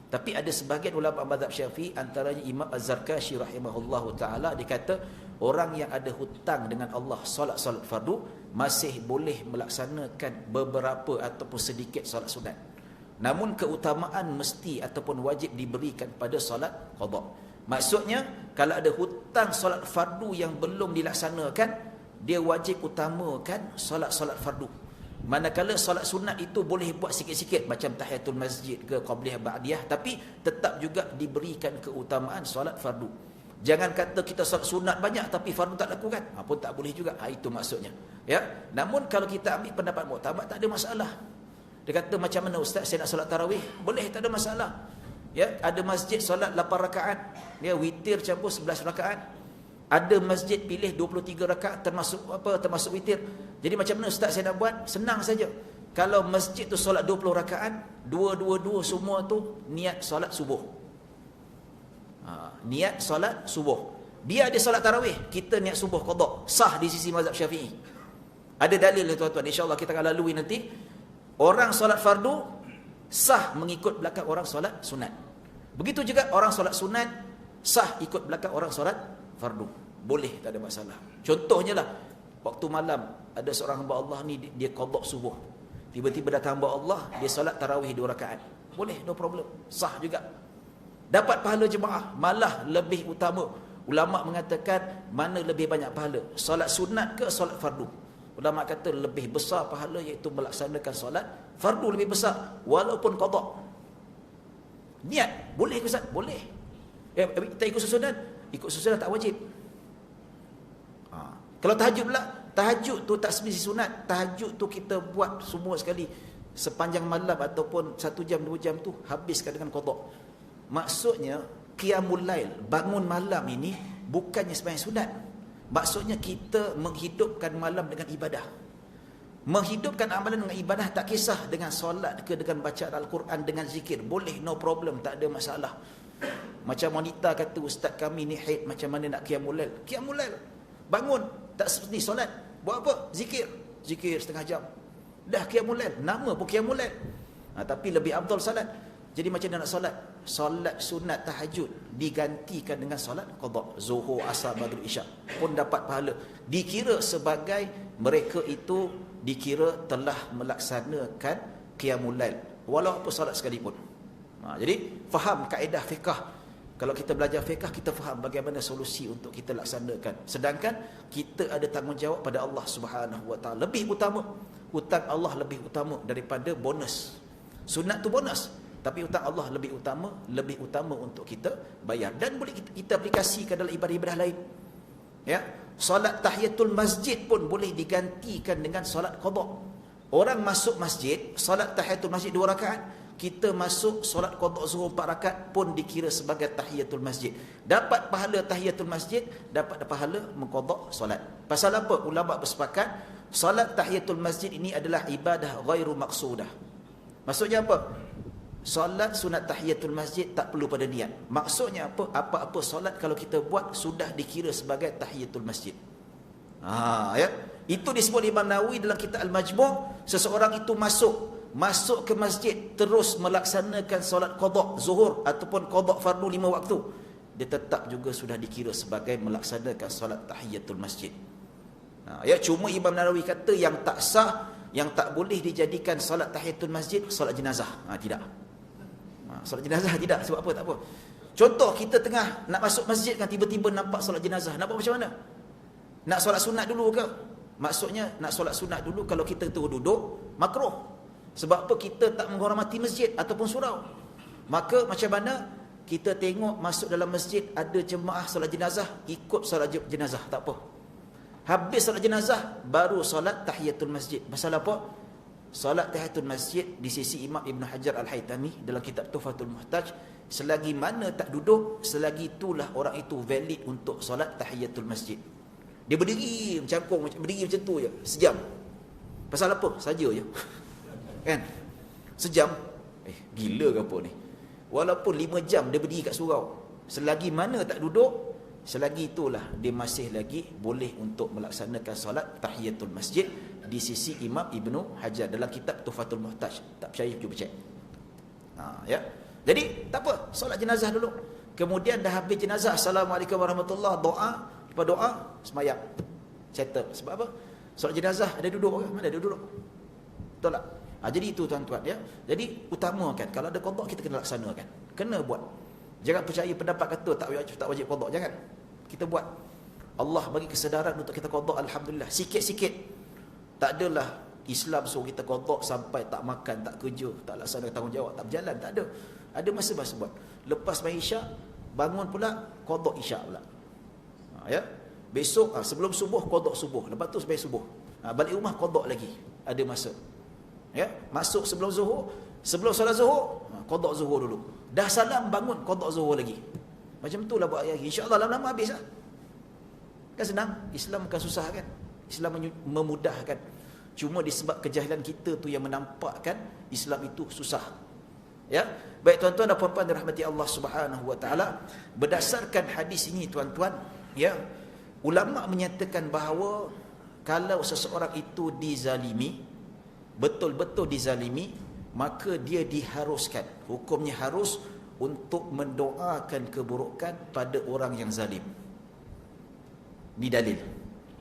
Tapi ada sebahagian ulama mazhab Syafi'i, antaranya Imam Az-Zarkashi rahimahullahu taala, dia kata orang yang ada hutang dengan Allah solat fardu masih boleh melaksanakan beberapa ataupun sedikit solat sunat. Namun keutamaan mesti ataupun wajib diberikan pada solat qada. Maksudnya kalau ada hutang solat fardu yang belum dilaksanakan, dia wajib utamakan solat fardu. Manakala solat sunat itu boleh buat sikit-sikit, macam tahiyatul masjid ke qabliyah ba'diyah, tapi tetap juga diberikan keutamaan solat fardu. Jangan kata kita solat sunat banyak tapi fardu tak lakukan, pun tak boleh juga. Itu maksudnya. Ya. Namun kalau kita ambil pendapat muktamad, tak ada masalah. Dia kata, macam mana ustaz saya nak solat tarawih? Boleh, tak ada masalah. Ya, ada masjid solat 8 rakaat, dia witir campur 11 rakaat. Ada masjid pilih 23 rakaat termasuk witir. Jadi macam mana ustaz saya nak buat? Senang saja. Kalau masjid tu solat 20 rakaat, 2 semua tu niat solat subuh. Niat solat subuh. Dia ada solat tarawih, kita niat subuh qada. Sah di sisi mazhab Syafi'i. Ada dalil tuan-tuan, insya-Allah kita akan lalui nanti. Orang solat fardu sah mengikut belakang orang solat sunat. Begitu juga orang solat sunat sah ikut belakang orang solat fardu. Boleh, tak ada masalah. Contohnya lah, waktu malam ada seorang hamba Allah ni, dia qada subuh. Tiba-tiba datang hamba Allah, dia solat tarawih 2 rakaat. Boleh, no problem. Sah juga. Dapat pahala jemaah, malah lebih utama. Ulama mengatakan mana lebih banyak pahala, solat sunat ke solat fardu? Ulama kata lebih besar pahala iaitu melaksanakan solat fardu lebih besar walaupun qada. Niat, boleh ke ustaz? Boleh. Kita ikut susunan? Ikut susunan tak wajib. Kalau tahajud pula, tahajud tu tak semesti sunat. Tahajud tu kita buat semua sekali sepanjang malam ataupun 1 jam 2 jam tu habiskan dengan qada. Maksudnya qiyamul lail, bangun malam ini bukannya sembahyang sunat. Maksudnya kita menghidupkan malam dengan ibadah. Menghidupkan amalan dengan ibadah, tak kisah dengan solat ke dengan bacaan Al-Quran, dengan zikir. Boleh, no problem, tak ada masalah. Macam wanita kata, ustaz kami ni haid, macam mana nak qiyamul lail? Qiyamul lail, bangun, tak seperti solat. Buat apa? Zikir. Zikir setengah jam. Dah qiyamul lail. Nama pun qiyamul lail. Tapi lebih afdal solat. Jadi macam mana nak solat? solat sunat tahajud digantikan dengan solat qada, zuhur, asar, maghrib, isyak, pun dapat pahala. Dikira sebagai mereka itu dikira telah melaksanakan qiyamul lail walaupun solat sekalipun. Jadi faham kaedah fiqh. Kalau kita belajar fiqh, kita faham bagaimana solusi untuk kita laksanakan. Sedangkan kita ada tanggungjawab pada Allah Subhanahu Wa Taala. Lebih utama, hutang Allah lebih utama daripada bonus. Sunat tu bonus, tapi hutang Allah lebih utama untuk kita bayar. Dan boleh kita aplikasikan dalam ibadah-ibadah lain. Ya, solat tahiyatul masjid pun boleh digantikan dengan solat qada. Orang masuk masjid, solat tahiyatul masjid 2 rakaat, kita masuk solat qada zuhur 4 rakaat pun dikira sebagai tahiyatul masjid. Dapat pahala tahiyatul masjid, dapat pahala mengqada solat. Pasal apa? Ulama bersepakat, solat tahiyatul masjid ini adalah ibadah ghairu maqsudah. Maksudnya apa? Solat sunat tahiyatul masjid tak perlu pada niat. Maksudnya apa? Apa-apa solat kalau kita buat sudah dikira sebagai tahiyatul masjid. Ya. Itu disebut Imam Nawawi dalam kitab Al-Majmu', seseorang itu masuk ke masjid terus melaksanakan solat qada zuhur ataupun qada fardu 5 waktu, dia tetap juga sudah dikira sebagai melaksanakan solat tahiyatul masjid. Ya, cuma Imam Nawawi kata yang tak sah, yang tak boleh dijadikan solat tahiyatul masjid, solat jenazah. Tidak. Solat jenazah tidak. Sebab apa? Tak apa. Contoh, kita tengah nak masuk masjid kan, tiba-tiba nampak solat jenazah. Nak buat macam mana? Nak solat sunat dulu ke? Maksudnya nak solat sunat dulu, kalau kita tu duduk, makruh. Sebab apa? Kita tak menghormati masjid ataupun surau. Maka macam mana? Kita tengok masuk dalam masjid ada jemaah solat jenazah, ikut solat jenazah, tak apa. Habis solat jenazah, baru solat tahiyatul masjid. Pasal apa? Solat tahiyatul masjid di sisi Imam Ibn Hajar Al-Haytami dalam kitab Tuhfatul Muhtaj, selagi mana tak duduk, selagi itulah orang itu valid untuk solat tahiyatul masjid. Dia berdiri berdiri macam tu je, sejam. Pasal apa? Saja je. Kan? Sejam. Gila ke apa ni? Walaupun 5 jam dia berdiri kat surau, selagi mana tak duduk, selagi itulah dia masih lagi boleh untuk melaksanakan solat tahiyatul masjid di sisi Imam Ibnu Hajar dalam kitab Tuhfatul Muhtaj. Tak percaya, cuba cek. Ya. Jadi tak apa, solat jenazah dulu. Kemudian dah habis jenazah, Assalamualaikum warahmatullahi, doa, lepas doa sembahyang. Settle. Sebab apa? Solat jenazah ada duduk ke? Mana ada duduk? Betul tak? Jadi itu tuan-tuan ya. Jadi utamakan, kalau ada qada kita kena laksanakan. Kena buat. Jangan percaya pendapat kata tak wajib qada, jangan. Kita buat. Allah bagi kesedaran untuk kita qada, alhamdulillah. Sikit-sikit. Tak adalah Islam suruh kita qada sampai tak makan, tak kerja, tak laksanakan tanggungjawab, tak berjalan, tak ada. Ada masa-masa buat. Lepas main isyak, bangun pula qada isyak pula. Ya. Besok sebelum subuh qada subuh, lepas tu sampai subuh. Balik rumah qada lagi. Ada masa. Ya, masuk sebelum zuhur, sebelum solat zuhur, qada zuhur dulu. Dah salam bangun qada zuhur lagi. Macam itulah buat ayat. Insya-Allah lama-lama habis lah. Kan senang. Islam bukan susah kan? Islam memudahkan. Cuma disebab kejahilan kita tu yang menampakkan Islam itu susah. Ya. Baik tuan-tuan dan puan-puan dirahmati Allah Subhanahu Wa Taala, berdasarkan hadis ini tuan-tuan, ya, ulama menyatakan bahawa kalau seseorang itu dizalimi, betul-betul dizalimi, maka dia diharuskan, hukumnya harus untuk mendoakan keburukan pada orang yang zalim. Ini dalil.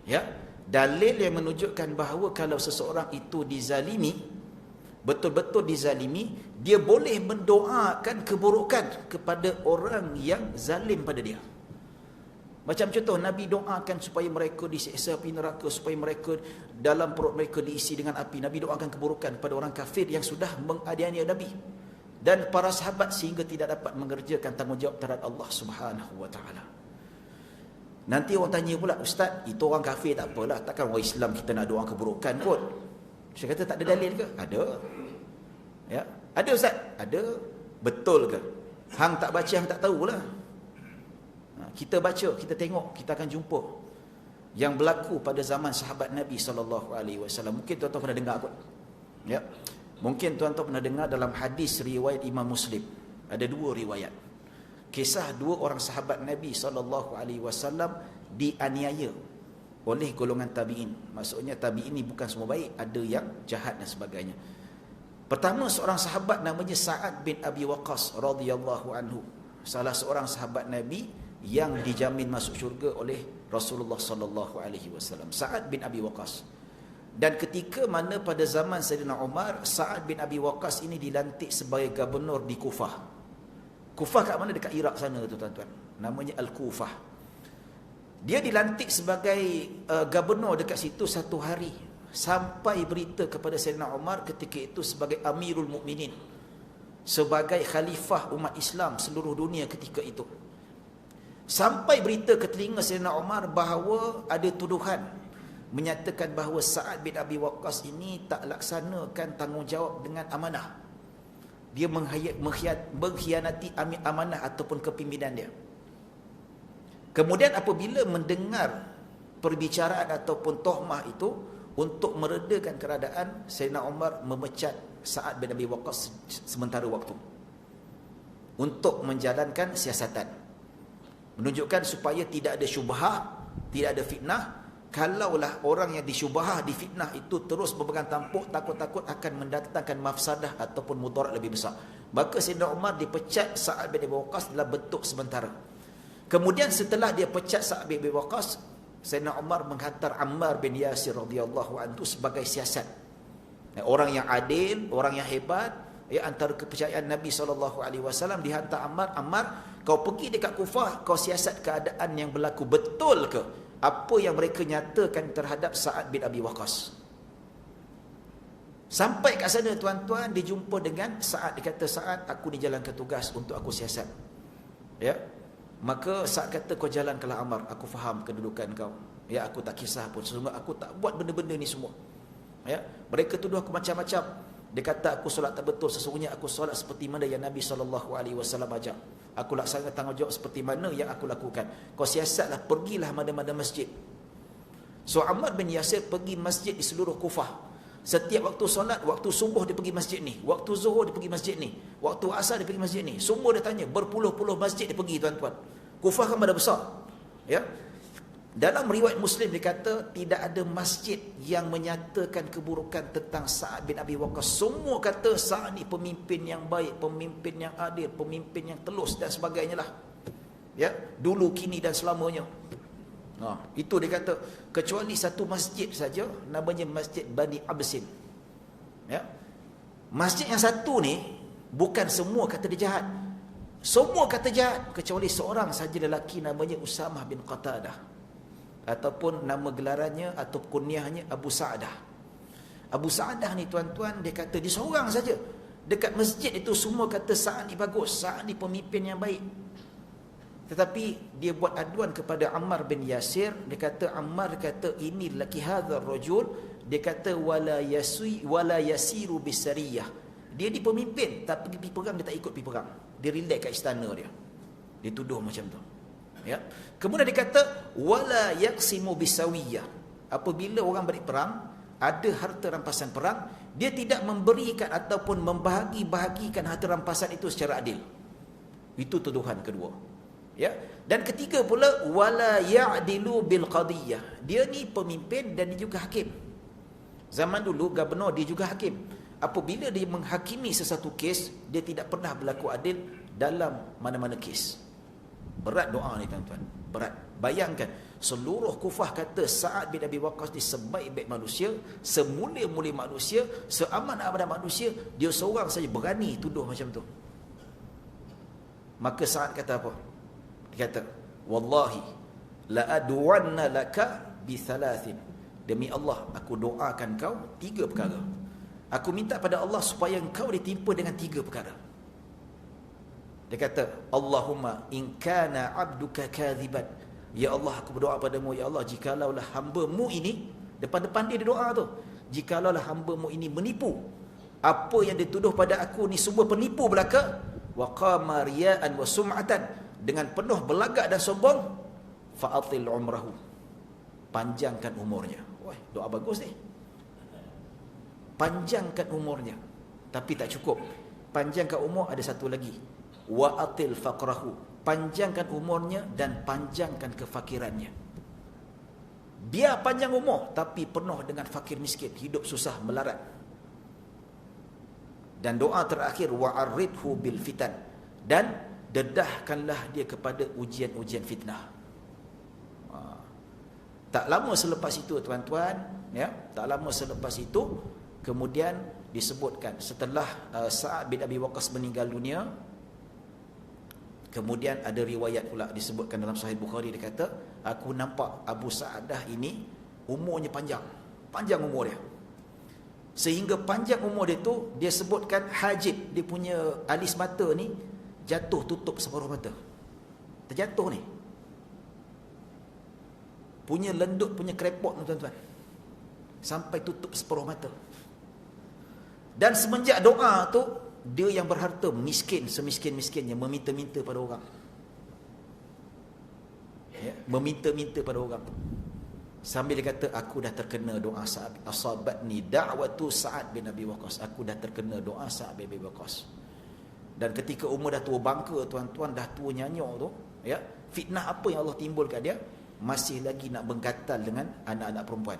Ya, dalil yang menunjukkan bahawa kalau seseorang itu dizalimi, betul-betul dizalimi, dia boleh mendoakan keburukan kepada orang yang zalim pada dia. Macam contoh, Nabi doakan supaya mereka disiksa api neraka, supaya mereka dalam perut mereka diisi dengan api. Nabi doakan keburukan pada orang kafir yang sudah menganiaya Nabi dan para sahabat sehingga tidak dapat mengerjakan tanggungjawab terhadap Allah Subhanahu Wa Taala. Nanti orang tanya pula, Ustaz, itu orang kafir tak apalah, takkan orang Islam kita nak doa keburukan kot. Saya kata tak ada dalil ke? Ada. Ya, ada Ustaz? Ada. Betul ke? Hang tak baca, hang tak tahulah. Kita baca, kita tengok, kita akan jumpa yang berlaku pada zaman sahabat Nabi SAW. Mungkin tuan-tuan pernah dengar kot. Ya. Mungkin tuan-tuan pernah dengar dalam hadis riwayat Imam Muslim. Ada 2 riwayat. Kisah 2 orang sahabat Nabi SAW dianiaya oleh golongan tabi'in. Maksudnya tabi'in ini bukan semua baik, ada yang jahat dan sebagainya. Pertama, seorang sahabat namanya Sa'ad bin Abi Waqqas radhiyallahu anhu. Salah seorang sahabat Nabi yang dijamin masuk syurga oleh Rasulullah sallallahu alaihi wasallam. Sa'ad bin Abi Waqqas. Dan ketika mana pada zaman Sayyidina Umar, Sa'ad bin Abi Waqqas ini dilantik sebagai gubernur di Kufah. Kufah kat mana? Dekat Iraq sana tu tuan-tuan. Namanya Al-Kufah. Dia dilantik sebagai gubernur dekat situ satu hari. Sampai berita kepada Sayyidina Umar ketika itu sebagai Amirul Mukminin, sebagai khalifah umat Islam seluruh dunia ketika itu. Sampai berita ke telinga Sayyidina Umar bahawa ada tuduhan menyatakan bahawa Sa'ad bin Abi Waqqas ini tak laksanakan tanggungjawab dengan amanah. Dia mengkhianati amanah ataupun kepimpinan dia. Kemudian apabila mendengar perbicaraan ataupun tohmah itu, untuk meredakan keadaan, Sayyidina Umar memecat Sa'ad bin Abi Waqqas sementara waktu untuk menjalankan siasatan, menunjukkan supaya tidak ada syubhah, tidak ada fitnah. Kalaulah orang yang disyubhah, difitnah itu terus berpegang tampuk, takut-takut akan mendatangkan mafsadah ataupun mudarat lebih besar. Maka Sayyidina Umar dipecat Sa'ad bin Abi Waqqas dalam bentuk sementara. Kemudian setelah dia pecat Sa'ad bin Abi Waqqas, Sayyidina Umar menghantar Ammar bin Yasir radhiyallahu anhu sebagai siasat. Orang yang adil, orang yang hebat, antara kepercayaan Nabi SAW, dihantar Ammar. Ammar, kau pergi dekat Kufah, kau siasat keadaan yang berlaku. Betul ke apa yang mereka nyatakan terhadap Sa'ad bin Abi Waqqas? Sampai kat sana tuan-tuan, dia jumpa dengan Sa'ad. Dia kata, Sa'ad, aku dijalankan tugas untuk aku siasat. Ya. Maka Sa'ad kata, kau jalankanlah Ammar, aku faham kedudukan kau. Ya, aku tak kisah pun, sesungguhnya aku tak buat benda-benda ni semua. Ya, mereka tuduh aku macam-macam. Dia kata, aku solat tak betul, sesungguhnya aku solat seperti mana yang Nabi SAW ajar. Aku laksanakan tanggungjawab seperti mana yang aku lakukan. Kau siasatlah, pergilah mana-mana masjid. So Ammar bin Yasir pergi masjid di seluruh Kufah. Setiap waktu solat, waktu subuh dia pergi masjid ni, waktu zuhur dia pergi masjid ni, waktu asar dia pergi masjid ni. Semua dia tanya, berpuluh-puluh masjid dia pergi tuan-tuan. Kufah kan pada besar. Ya. Dalam riwayat Muslim dia kata tidak ada masjid yang menyatakan keburukan tentang Sa'ad bin Abi Waqqas. Semua kata Sa'ad ni pemimpin yang baik, pemimpin yang adil, pemimpin yang telus dan sebagainya lah. Ya, dulu, kini dan selamanya. Itu dia kata, kecuali satu masjid saja, namanya Masjid Bani Absin. Ya. Masjid yang satu ni bukan semua kata dia jahat. Semua kata jahat kecuali seorang saja lelaki namanya Usamah bin Qatadah, ataupun nama gelarannya atau kunyahnya Abu Sa'dah. Abu Sa'dah ni tuan-tuan, dia kata dia seorang saja dekat masjid itu semua kata Sa'ad ni bagus, Sa'ad ni pemimpin yang baik. Tetapi dia buat aduan kepada Ammar bin Yasir. Dia kata, Ammar kata, ini lelaki hadzal rajul, dia kata wala yasiru bisariyah. Dia di pemimpin, tapi pergi perang dia tak ikut pergi perang. Dia relax kat istana dia. Dia tuduh macam tu. Ya. Kemudian dia kata wala yaqsimu bisawiyah. Apabila orang berperang, ada harta rampasan perang, dia tidak memberikan ataupun membahagi-bahagikan harta rampasan itu secara adil. Itu tuduhan kedua. Ya, dan ketiga pula wala ya'dilu bil qadiyah. Dia ni pemimpin dan dia juga hakim. Zaman dulu gubernur dia juga hakim. Apabila dia menghakimi sesuatu kes, dia tidak pernah berlaku adil dalam mana-mana kes. Berat doa ni tuan-tuan, berat. Bayangkan seluruh Kufah kata Sa'ad bin Abi Waqqas ni sebaik-baik manusia, semulia-mulia manusia, seaman-aman manusia, dia seorang saja berani tuduh macam tu. Maka Sa'ad kata apa? Dia kata, wallahi la adwanna laka bi thalathin. Demi Allah, aku doakan kau 3 perkara. Aku minta pada Allah supaya engkau ditimpa dengan 3 perkara. Dia kata, Allahumma in kana abduka kadhiban. Ya Allah, aku berdoa padamu, ya Allah, jikalaulah hamba-Mu ini, depan-depan dia doa tu, jikalaulah hamba-Mu ini menipu, apa yang dituduh pada aku ni semua penipu belaka, wa qama riya'an wa sum'atan, dengan penuh belagak dan sombong, fa'atil umrahu, panjangkan umurnya. Wah, doa bagus ni. Panjangkan umurnya. Tapi tak cukup. Panjangkan umur, ada satu lagi. Wa'atil faqrahu, panjangkan umurnya dan panjangkan kefakirannya. Biar panjang umur tapi penuh dengan fakir miskin, hidup susah melarat. Dan doa terakhir, wa'arridhu bil fitan, dan dedahkanlah dia kepada ujian-ujian fitnah. Tak lama selepas itu tuan-tuan, ya, tak lama selepas itu kemudian disebutkan setelah Sa'ad bin Abi Waqqas meninggal dunia, kemudian ada riwayat pula disebutkan dalam Sahih Bukhari, dia kata, aku nampak Abu Sa'adah ini umurnya panjang umur dia. Sehingga panjang umur dia tu, dia sebutkan hajib, dia punya alis mata ni jatuh tutup separuh mata. Terjatuh ni. Punya lendut, punya krepot tuan-tuan. Sampai tutup separuh mata. Dan semenjak doa tu, dia yang berharta miskin semiskin-miskinnya, meminta-minta pada orang. Ya, meminta-minta pada orang. Sambil dia kata, aku dah terkena doa Sa'ad, asabatni da'watu Sa'ad bin Abi Waqqas. Aku dah terkena doa Sa'ad bin Abi Waqqas. Dan ketika umur dah tua bangka tuan-tuan, dah tua nyanyok tu, ya, fitnah apa yang Allah timbulkan dia? Masih lagi nak bergatal dengan anak-anak perempuan.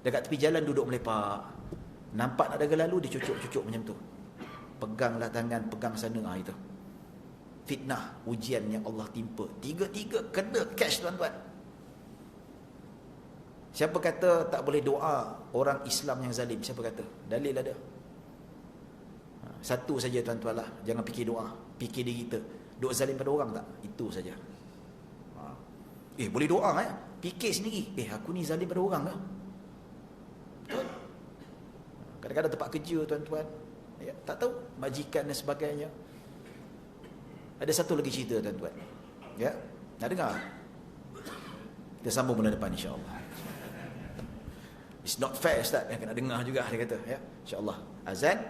Dekat tepi jalan duduk melepak. Nampak nak dagang lalu, dia cucuk-cucuk macam tu. Peganglah tangan, pegang sana, itu. Fitnah, ujian yang Allah timpa. Tiga-tiga kena catch tuan-tuan. Siapa kata tak boleh doa orang Islam yang zalim? Siapa kata? Dalil ada. Satu saja tuan-tuan lah. Jangan fikir doa. Fikir diri kita. Doa zalim pada orang tak? Itu saja. Boleh doa fikir sendiri. Aku ni zalim pada orang tak? Betul? Kadang-kadang tempat kerja tuan-tuan, ya, tak tahu majikan dan sebagainya. Ada satu lagi cerita tuan-tuan. Ya, nak dengar? Kita sambung bulan depan insya-Allah. It's not fair Ustaz, kena dengar juga dia kata, ya. Insya-Allah. Azan,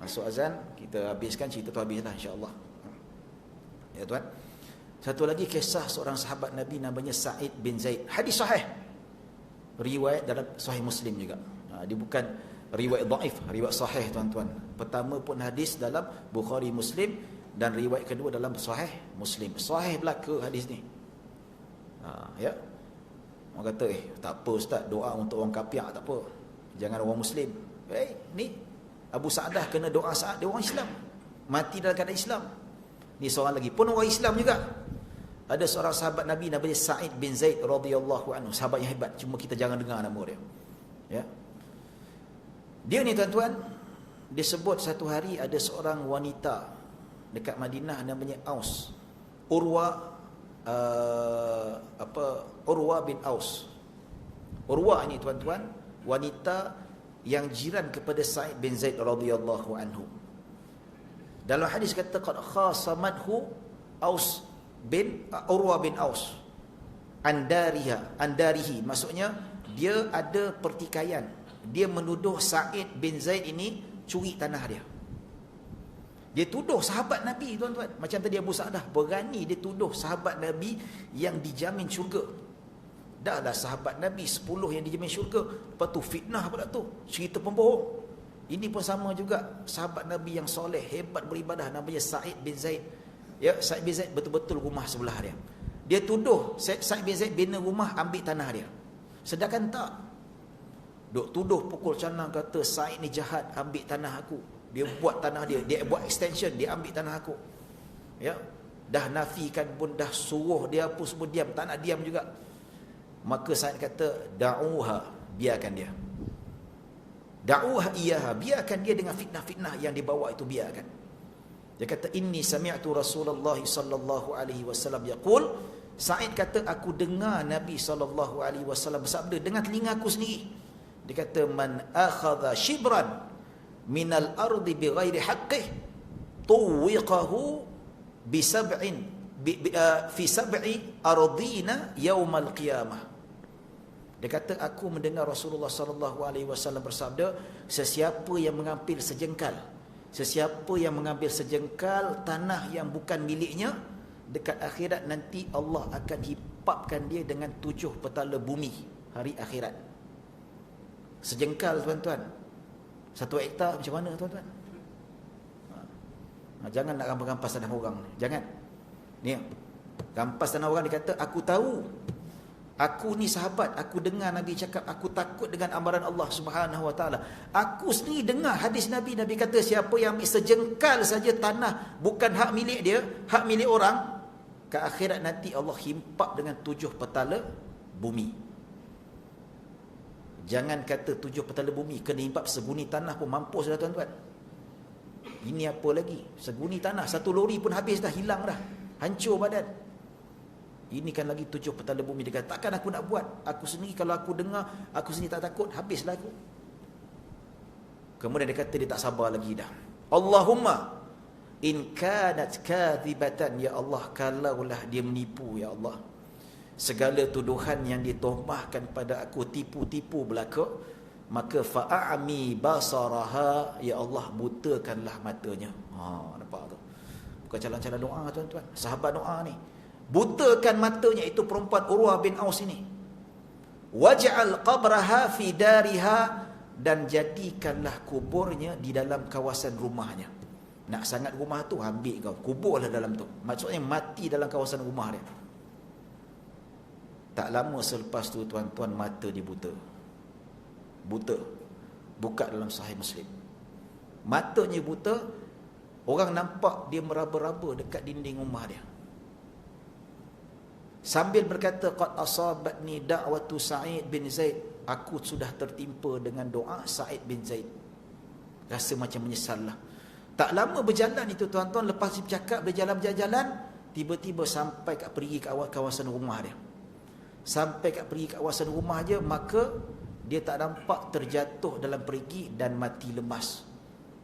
masuk azan, kita habiskan cerita tu habislah insya-Allah. Ya tuan. Satu lagi kisah seorang sahabat Nabi namanya Sa'id bin Zaid. Hadis sahih. Riwayat dalam Sahih Muslim juga. Dia bukan riwayat dhaif, riwayat sahih tuan-tuan. Pertama pun hadis dalam Bukhari Muslim, dan riwayat kedua dalam Sahih Muslim. Sahih belaka hadis ni. Ya. Orang kata, tak apa Ustaz, doa untuk orang kafir tak apa. Jangan orang Muslim. Ni Abu Sa'adah kena doa Sa'ad, dia orang Islam. Mati dalam keadaan Islam. Ni seorang lagi pun orang Islam juga. Ada seorang sahabat Nabi namanya Sa'id bin Zaid radhiyallahu anhu, sahabat yang hebat, cuma kita jangan dengar nama dia. Ya. Dia ni tuan-tuan, dia sebut satu hari ada seorang wanita dekat Madinah namanya Aus. Urwa bin Aus. Urwa ni tuan-tuan, wanita yang jiran kepada Sa'id bin Zaid radhiyallahu anhu. Dalam hadis kata qad khasamathu Aus bin Urwa bin Aus andarihi, maksudnya dia ada pertikaian. Dia menuduh Sa'id bin Zaid ini curi tanah dia. Dia tuduh sahabat Nabi tuan-tuan. Macam tadi Abu Sa'adah, berani dia tuduh sahabat Nabi yang dijamin syurga. Dah lah sahabat Nabi 10 yang dijamin syurga, lepas tu fitnah pula tu, cerita pembohong. Ini pun sama juga, sahabat Nabi yang soleh, hebat beribadah, namanya Sa'id bin Zaid. Ya, Sa'id bin Zaid betul-betul rumah sebelah dia. Dia tuduh Sa'id bin Zaid bina rumah, ambil tanah dia. Sedangkan tak. Duk tuduh pukul canang, kata Sa'id ni jahat, ambil tanah aku. Dia buat tanah dia buat extension, dia ambil tanah aku. Ya, dah nafikan pun, dah suruh dia apa semua diam, tak nak diam juga. Maka Sa'id kata, da'uha, biarkan dia. Da'uha iyaha, biarkan dia dengan fitnah-fitnah yang dibawa itu, biarkan. Dia kata, inni sami'tu Rasulullah sallallahu alaihi wasallam yaqul. Sa'id kata, aku dengar Nabi sallallahu alaihi wasallam bersabda dengan telinga aku sendiri. Dia kata, man akhadha shibran minal ardi bighairi haqqih tuwiqahu bisab'in fi sab'i ardina yaumal qiyamah. Dia kata, aku mendengar Rasulullah sallallahu alaihi wasallam bersabda, sesiapa yang mengambil sejengkal tanah yang bukan miliknya, dekat akhirat nanti Allah akan hipapkan dia dengan 7 petala bumi hari akhirat. Sejengkal tuan-tuan, 1 hektar macam mana tuan-tuan? Jangan nak rampas tanah orang. Jangan. Ni, rampas tanah orang, dia kata, aku tahu Aku ni sahabat, aku dengar Nabi cakap, aku takut dengan amaran Allah Subhanahu Wa Taala. Aku sendiri dengar hadis Nabi, Nabi kata siapa yang ambil sejengkal saja tanah bukan hak milik dia, hak milik orang, ke akhirat nanti Allah himpap dengan 7 petala bumi. Jangan kata 7 petala bumi, kena himpap seguni tanah pun mampus dah tuan-tuan. Ini apa lagi? Seguni tanah, 1 lori pun habis dah, hilang dah, hancur badan. Ini kan lagi 7 petala bumi. Dia kata, takkan aku nak buat? Aku sendiri kalau aku dengar, aku sendiri tak takut, habislah aku. Kemudian dia kata dia tak sabar lagi dah. Allahumma in kanat kadhibatan, ya Allah, kalaulah dia menipu, ya Allah, segala tuduhan yang ditohmahkan pada aku tipu-tipu belaka, maka fa'ami basaraha, ya Allah, butakanlah matanya. Nampak tu? Bukan calon-calon doa tuan-tuan, sahabat doa ni. Butakan matanya itu perempuan Urwah bin Aus ini. Waj'al qabraha fi dariha, dan jadikanlah kuburnya di dalam kawasan rumahnya. Nak sangat rumah tu, ambil kau, kuburlah dalam tu. Maksudnya mati dalam kawasan rumah dia. Tak lama selepas tu tuan-tuan, mata dia buta. Buta. Buka dalam Sahih Muslim. Matanya buta, orang nampak dia meraba-raba dekat dinding rumah dia. Sambil berkata, qad asabatni da'watu Sa'id bin Zaid, aku sudah tertimpa dengan doa Sa'id bin Zaid. Rasa macam menyesal lah. Tak lama berjalan itu tuan-tuan, lepas dia bercakap, berjalan-jalan, tiba-tiba sampai kat pergi ke kawasan rumah dia. Sampai kat pergi ke kawasan rumah dia, maka dia tak nampak, terjatuh dalam perigi dan mati lemas.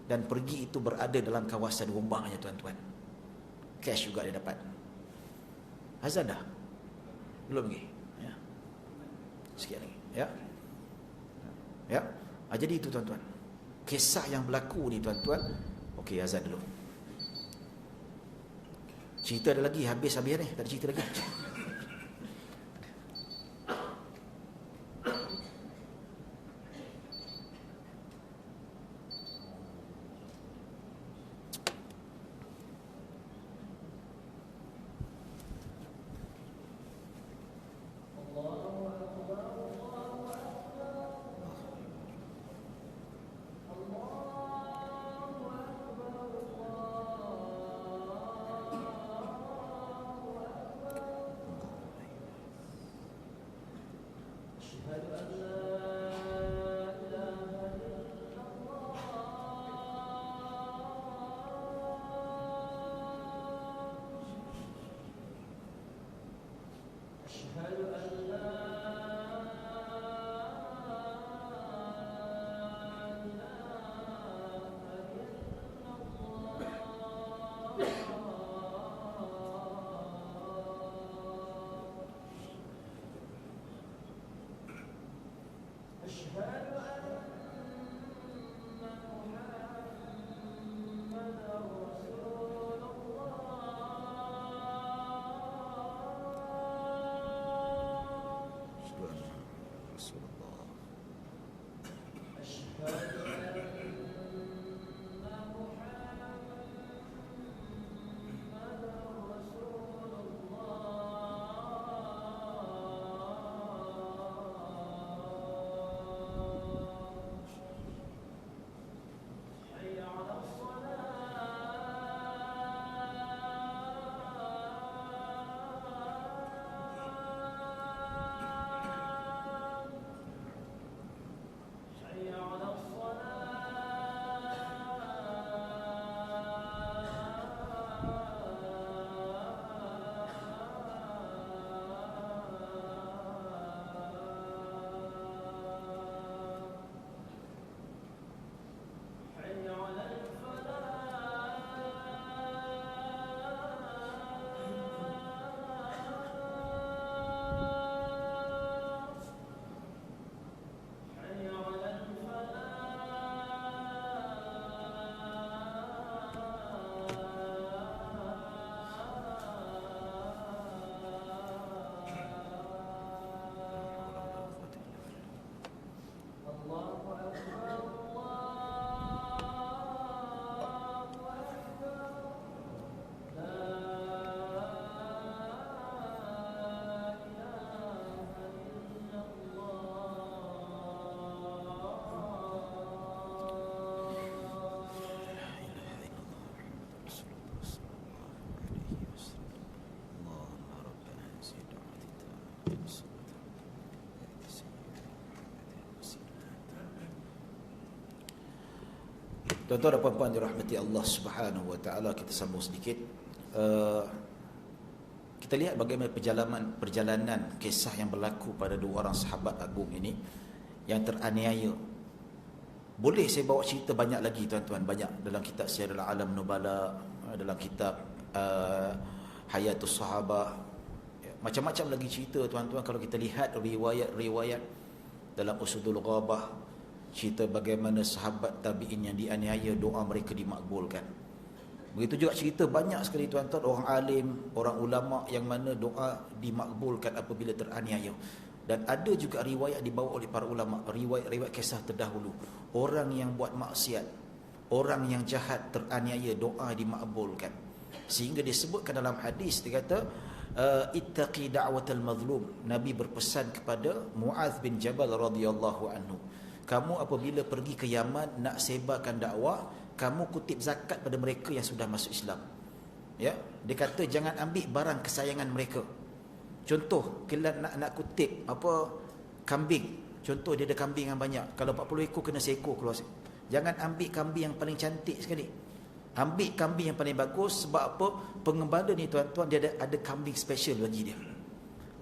Dan pergi itu berada dalam kawasan rumahnya tuan-tuan. Cash juga dia dapat. Azan dah? Belum lagi, ya. Sikit lagi, ya. Ya. Jadi itu tuan-tuan, kisah yang berlaku ni tuan-tuan. Okey, azan dulu. Cerita ada lagi, habis-habis ni, tak ada cerita lagi. Tuan-tuan dan puan-puan dirahmati Allah Subhanahu wa taala, kita sambung sedikit. Kita lihat bagaimana perjalanan kisah yang berlaku pada dua orang sahabat agung ini yang teraniaya. Boleh saya bawa cerita banyak lagi tuan-tuan, banyak dalam kitab Syiarul Alam Nubala, dalam kitab Hayatus Sahabah, macam-macam lagi cerita tuan-tuan. Kalau kita lihat riwayat-riwayat dalam Usudul Ghabah, cerita bagaimana sahabat tabi'in yang dianiaya doa mereka dimakbulkan. Begitu juga cerita banyak sekali tuan-tuan orang alim, orang ulama yang mana doa dimakbulkan apabila teraniaya. Dan ada juga riwayat dibawa oleh para ulama, riwayat kisah terdahulu, orang yang buat maksiat, orang yang jahat teraniaya doa dimakbulkan. Sehingga disebutkan dalam hadis, dia kata ittaqi da'watal mazlum. Nabi berpesan kepada Muaz bin Jabal radhiyallahu anhu, kamu apabila pergi ke Yaman nak sebarkan dakwah, kamu kutip zakat pada mereka yang sudah masuk Islam. Ya, dia kata jangan ambil barang kesayangan mereka. Contoh, kita nak kutip kambing. Contoh dia ada kambing yang banyak. Kalau 40 ekor kena seekor keluar. Jangan ambil kambing yang paling cantik sekali. Ambil kambing yang paling bagus. Sebab apa? Pengembala ni tuan-tuan, dia ada kambing special bagi dia.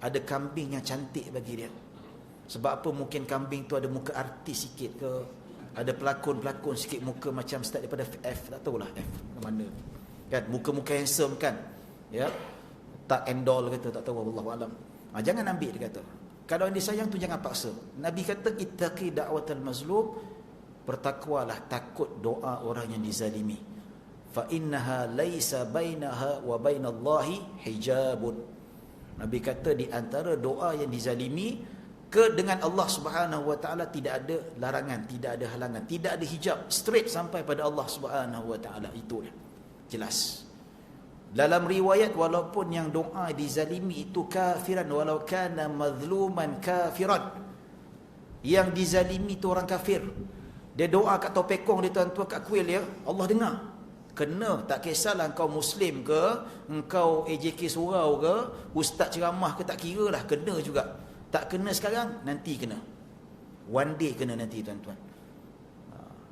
Ada kambing yang cantik bagi dia. Sebab apa? Mungkin kambing tu ada muka artis sikit ke, ada pelakon-pelakon sikit muka macam start daripada F, tak tahulah F ke mana kan, muka-muka handsome kan, ya, tak endol kata, tak tahu, wallahu alam. Jangan ambil, dia kata. Kalau yang disayang tu jangan paksa. Nabi kata ittaqi da'watal mazlum, bertakwalah takut doa orang yang dizalimi. Fa innaha laisa bainaha wa bainallahi hijabun. Nabi kata di antara doa yang dizalimi dengan Allah Subhanahu wa taala tidak ada larangan, tidak ada halangan, tidak ada hijab, straight sampai pada Allah Subhanahu wa taala. Itu dia. Jelas. Dalam riwayat, walaupun yang doa dizalimi itu kafiran, walau kana mazluman kafiran, yang dizalimi itu orang kafir, dia doa kat topekong dia tuan-tuan, kat kuil dia, Allah dengar. Kena, tak kisahlah engkau Muslim ke, engkau AJK surau ke, ustaz ceramah ke, tak kira lah, kena juga. Tak kena sekarang, nanti kena. One day kena nanti tuan-tuan.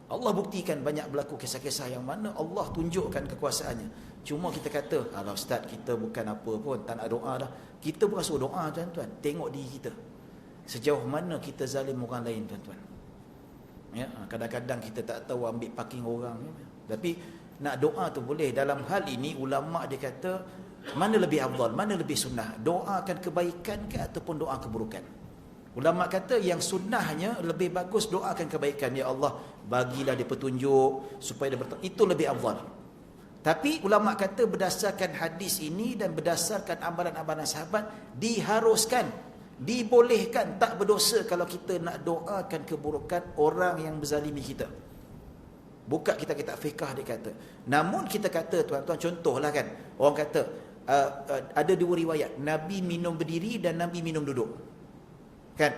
Allah buktikan banyak berlaku kisah-kisah yang mana Allah tunjukkan kekuasaannya. Cuma kita kata, alah ustaz, kita bukan apa pun, tak nak doa dah. Kita bukan suruh doa tuan-tuan. Tengok diri kita. Sejauh mana kita zalim orang lain tuan-tuan. Ya, kadang-kadang kita tak tahu ambil parking orang. Tapi nak doa tu boleh. Dalam hal ini ulama dia kata, mana lebih afdal, mana lebih sunnah? Doakan kebaikan ke ataupun doa keburukan? Ulama kata yang sunnahnya lebih bagus doakan kebaikan. Ya Allah, bagilah dia petunjuk supaya dia itu lebih afdal. Tapi ulama kata berdasarkan hadis ini dan berdasarkan amalan-amalan sahabat, diharuskan, dibolehkan, tak berdosa kalau kita nak doakan keburukan orang yang berzalimi kita. Buka kitab-kitab fiqah dia kata. Namun kita kata tuan-tuan, contohlah kan, orang kata ada dua riwayat, Nabi minum berdiri dan Nabi minum duduk. Kan?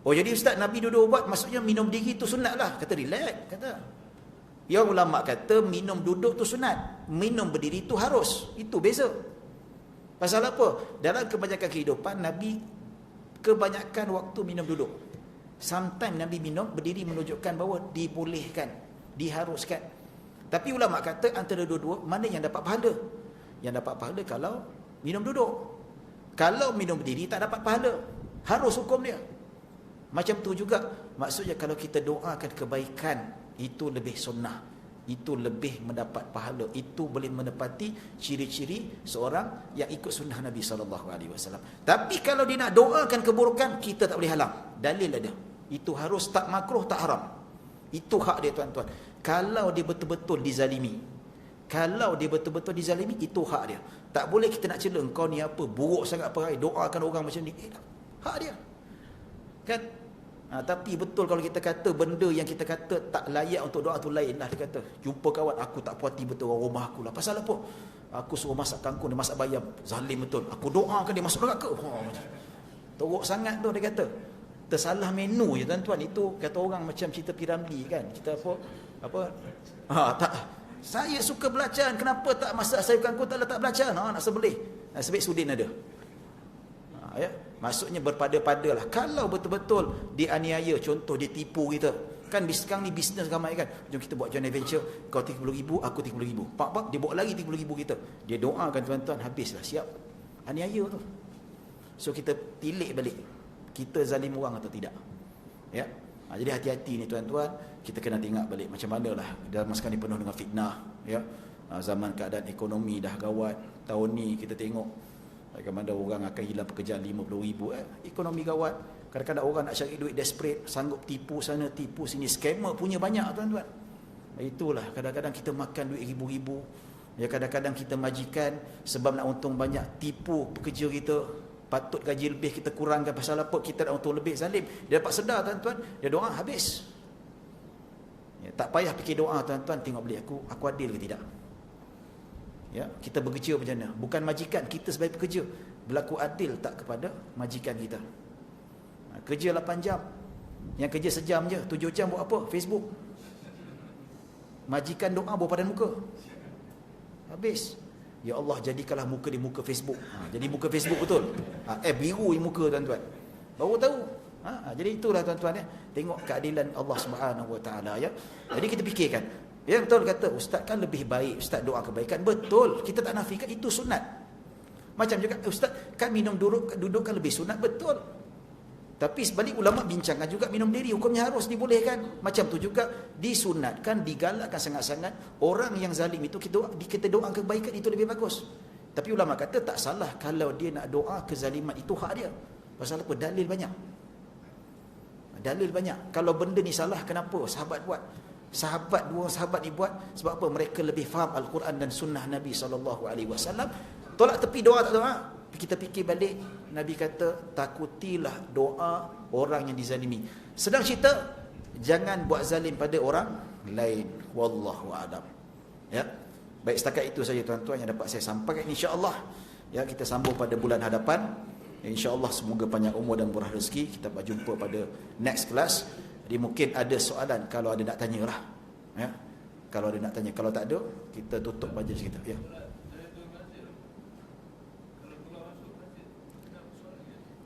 Oh, jadi ustaz, Nabi duduk ubat, maksudnya minum berdiri tu sunat lah. Kata relax, kata. Ya, ulama kata minum duduk tu sunat, minum berdiri tu harus. Itu beza. Pasal apa? Dalam kebanyakan kehidupan Nabi kebanyakan waktu minum duduk. Sometimes Nabi minum berdiri, menunjukkan bahawa dibolehkan, diharuskan. Tapi ulama kata antara dua-dua, mana yang dapat pahala? Yang dapat pahala kalau minum duduk. Kalau minum berdiri tak dapat pahala. Harus hukum dia. Macam tu juga, maksudnya kalau kita doakan kebaikan, itu lebih sunnah, itu lebih mendapat pahala, itu boleh menepati ciri-ciri seorang yang ikut sunnah Nabi SAW. Tapi kalau dia nak doakan keburukan, kita tak boleh halang. Dalil ada. Itu harus, tak makruh, tak haram. Itu hak dia tuan-tuan. Kalau dia betul-betul dizalimi, kalau dia betul-betul dizalimi, itu hak dia. Tak boleh kita nak cela, kau ni apa, buruk sangat perai, doakan orang macam ni. Hak dia. Kan? Tapi betul kalau kita kata benda yang kita kata tak layak untuk doa tu lain lah. Dia kata, jumpa kawan, aku tak puas hati betul orang rumah aku lah. Pasal apa? Aku suruh masak kangkung, dia masak bayam. Zalim betul. Aku doakan dia masuk neraka. Teruk sangat tu dia kata. Tersalah menu je tuan-tuan. Itu kata orang macam cerita Piramli kan. Kita tak. Saya suka belacan. Kenapa tak masak sayur kangkung, tak letak belacan? Nak sebelih. Sebab Sudin ada. Ya, maksudnya berpada-padalah. Kalau betul-betul dianiaya, contoh dia tipu kita, Kan sekarang ni bisnes ramai kan. Jom kita buat joint venture, kau 30,000, aku 30,000. Pak, dia bawa lagi 30,000 kita. Dia doakan tuan-tuan, habislah, siap. Aniaya tu. So kita tilik balik, kita zalim orang atau tidak. Ya. Jadi hati-hati ni tuan-tuan, kita kena tengok balik macam manalah dalam masa ni penuh dengan fitnah, ya. Zaman keadaan ekonomi dah gawat. Tahun ni kita tengok bagaimana orang akan hilang pekerjaan 50,000. Ekonomi gawat. Kadang-kadang orang nak cari duit desperate, sanggup tipu sana, tipu sini. Scammer punya banyak tuan-tuan. Itulah, kadang-kadang kita makan duit ribu-ribu. Ya, kadang-kadang kita majikan sebab nak untung banyak, tipu pekerja kita. Patut gaji lebih kita kurangkan, pasal apa? Kita nak untung lebih, zalim. Dia dapat sedar tuan-tuan, dia doa habis. Ya, tak payah fikir doa tuan-tuan, tengok balik aku adil ke tidak. Ya, kita bekerja macam mana? Bukan majikan, kita sebagai pekerja berlaku adil tak kepada majikan kita. Kerja 8 jam, yang kerja sejam je, 7 jam buat apa? Facebook. Majikan doa bawah padan muka, habis. Ya Allah, jadikanlah muka di muka Facebook. Jadi muka Facebook betul. Biru di muka tuan-tuan, baru tahu. Jadi itulah tuan-tuan, ya. Tengok keadilan Allah Subhanahu Wa Taala, ya. Jadi kita fikirkan, ya betul kata ustaz kan lebih baik ustaz doa kebaikan. Betul, kita tak nafikan itu sunat. Macam juga ustaz kan minum duduk kan lebih sunat, betul. Tapi sebalik ulama bincangkan juga minum diri hukumnya harus dibolehkan. Macam tu juga disunatkan, digalakkan sangat-sangat orang yang zalim itu kita doa kebaikan, itu lebih bagus. Tapi ulama kata tak salah kalau dia nak doa kezaliman, itu hak dia. Pasal apa? Dalil banyak. Dalil banyak. Kalau benda ni salah, kenapa sahabat buat? Dua sahabat ni buat sebab apa? Mereka lebih faham Al-Quran dan sunnah Nabi SAW. Tolak tepi doa tak doa. Kita fikir balik, Nabi kata takutilah doa orang yang dizalimi. Sedang cerita, jangan buat zalim pada orang lain. Wallahu a'lam. Ya. Baik, setakat itu saja tuan-tuan yang dapat saya sampaikan, insya-Allah. Ya, kita sambung pada bulan hadapan. InsyaAllah semoga panjang umur dan murah rezeki. Kita berjumpa pada next class. Jadi mungkin ada soalan, kalau ada nak tanya lah. Ya. Kalau ada nak tanya, kalau tak ada, kita tutup majlis kita. Ya.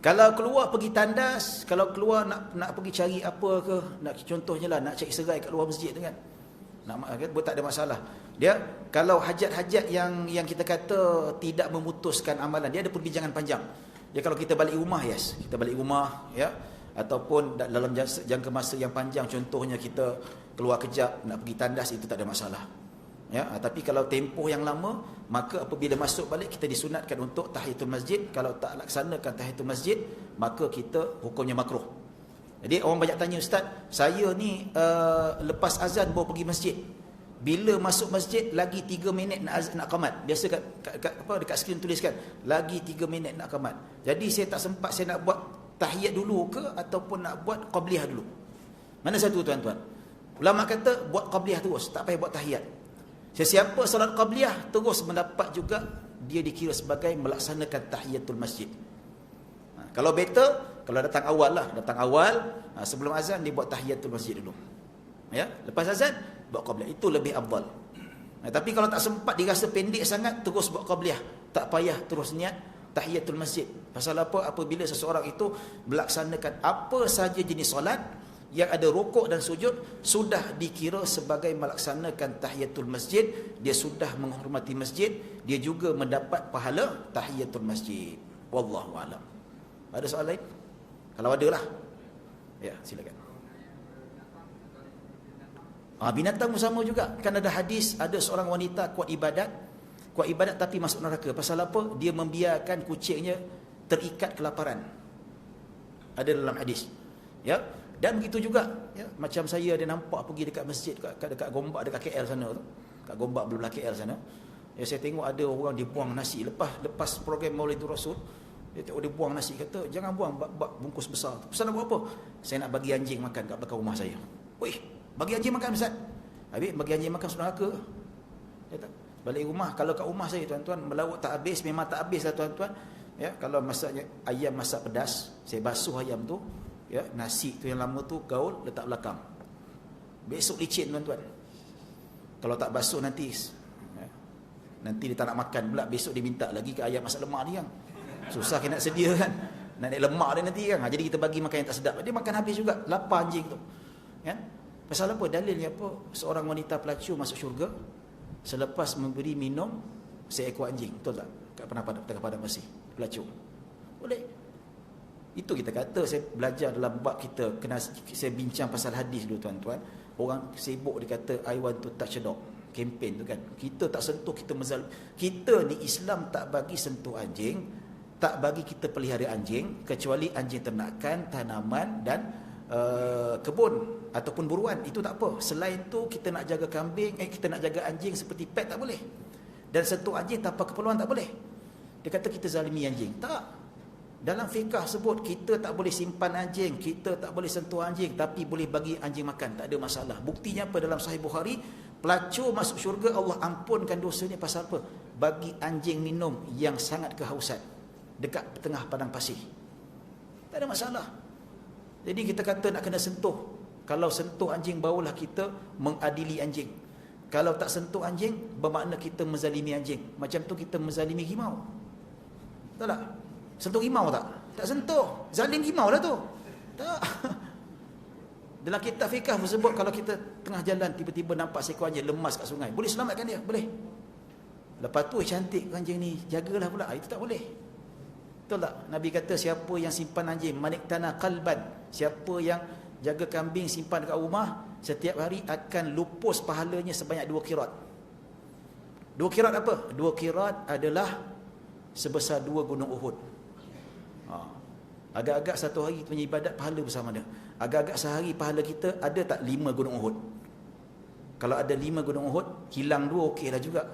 Kalau keluar pergi tandas, kalau keluar nak pergi cari apa ke, nak contohnya lah nak cari serai kat luar masjid tu kan. Buat tak ada masalah. Dia kalau hajat-hajat yang kita kata tidak memutuskan amalan, dia ada perbincangan panjang. Ya, kalau kita balik rumah, yes, kita balik rumah, ya, ataupun dalam jangka masa yang panjang, contohnya kita keluar kejap nak pergi tandas, itu tak ada masalah. Ya, tapi kalau tempoh yang lama, maka apabila masuk balik kita disunatkan untuk tahiyatul masjid. Kalau tak laksanakan tahiyatul masjid, maka kita hukumnya makruh. Jadi orang banyak tanya, ustaz, saya ni lepas azan baru pergi masjid. Bila masuk masjid lagi 3 minit nak qamat. Biasa dekat skrin tuliskan lagi 3 minit nak qamat. Jadi saya tak sempat, saya nak buat tahiyat dulu ke ataupun nak buat qabliyah dulu. Mana satu tuan-tuan? Ulama kata buat qabliyah terus, tak payah buat tahiyat. Sesiapa solat qabliyah terus mendapat juga, dia dikira sebagai melaksanakan tahiyatul masjid. Kalau better, kalau datang awal sebelum azan dia buat tahiyatul masjid dulu. Ya, lepas azan buat qabliyah, itu lebih afdal. Tapi kalau tak sempat, dirasa pendek sangat, terus buat qabliyah. Tak payah terus niat tahiyatul masjid. Pasal apa? Apabila seseorang itu melaksanakan apa saja jenis solat yang ada rukuk dan sujud, sudah dikira sebagai melaksanakan tahiyatul masjid. Dia sudah menghormati masjid, dia juga mendapat pahala tahiyatul masjid. Wallahu a'lam. Ada soalan lain? Kalau ada lah. Ya, silakan. Binatang sama juga. Kan ada hadis, ada seorang wanita kuat ibadat tapi masuk neraka. Pasal apa? Dia membiarkan kucingnya terikat kelaparan. Ada dalam hadis. Ya. Dan begitu juga, ya, macam saya ada nampak pergi dekat masjid dekat Gombak, dekat KL sana tu. Kat Gombak belah KL sana. Ya, saya tengok ada orang dia buang nasi lepas program Maulidur Rasul. Dia buang nasi, kata jangan buang, bungkus besar. Pasal nak buat apa? Saya nak bagi anjing makan kat belakang rumah saya. Wih, bagi anjing makan ustaz. Habis bagi anjing makan sudah neraka. Ya tak? Balik rumah, kalau kat rumah saya tuan-tuan melaut tak habis, memang tak habis lah tuan-tuan. Ya, kalau masaknya ayam masak pedas, saya basuh ayam tu. Ya, nasi tu yang lama tu gaul letak belakang. Besok licin tuan-tuan. Kalau tak basuh nanti dia tak nak makan pula. Besok dia minta lagi ke ayam masak lemak ni kan. Susah kita nak sedia kan. Nak naik lemak dia nanti kan. Jadi kita bagi makan yang tak sedap. Dia makan habis juga. Lapar anjing tu. Kan? Pasal apa? Dalilnya apa? Seorang wanita pelacur masuk syurga selepas memberi minum seekor anjing. Betul tak? Kat tengah padang pasir, pelacur. Boleh. Itu kita kata, saya belajar dalam bab kita, saya bincang pasal hadis dulu tuan-tuan. Orang sibuk dia kata, I want to touch a dog. Kempen tu kan. Kita tak sentuh, kita mezalim. Kita ni Islam tak bagi sentuh anjing, tak bagi kita pelihara anjing, kecuali anjing ternakan, tanaman dan kebun ataupun buruan. Itu tak apa. Selain tu kita nak jaga kambing, kita nak jaga anjing seperti pet tak boleh. Dan sentuh anjing tanpa keperluan tak boleh. Dia kata kita zalimi anjing. Tak. Dalam fiqah sebut kita tak boleh simpan anjing, kita tak boleh sentuh anjing, tapi boleh bagi anjing makan, tak ada masalah. Buktinya apa? Dalam Sahih Bukhari, pelacur masuk syurga Allah ampunkan dosanya pasal apa? Bagi anjing minum yang sangat kehausan dekat tengah padang pasir. Tak ada masalah. Jadi kita kata nak kena sentuh. Kalau sentuh anjing, barulah kita mengadili anjing. Kalau tak sentuh anjing, bermakna kita menzalimi anjing. Macam tu kita menzalimi rimau. Betul tak? Sentuh rimau tak? Tak sentuh. Zalim rimau lah tu. Tak. Dalam kitab fiqah sebut kalau kita tengah jalan tiba-tiba nampak seekor anjing lemas kat sungai, boleh selamatkan dia? Boleh. Lepas tu cantik anjing ni, jagalah pula. Itu tak boleh. Betul tak? Nabi kata siapa yang simpan anjing, manik tanah qalban, siapa yang jaga kambing simpan dekat rumah, setiap hari akan lupus pahalanya sebanyak 2 kirat. 2 kirat apa? 2 kirat adalah sebesar 2 gunung Uhud. Agak-agak satu hari kita punya ibadat pahala bersama dia. Agak-agak sehari pahala kita ada tak 5 gunung Uhud? Kalau ada 5 gunung Uhud, hilang 2 okey lah juga.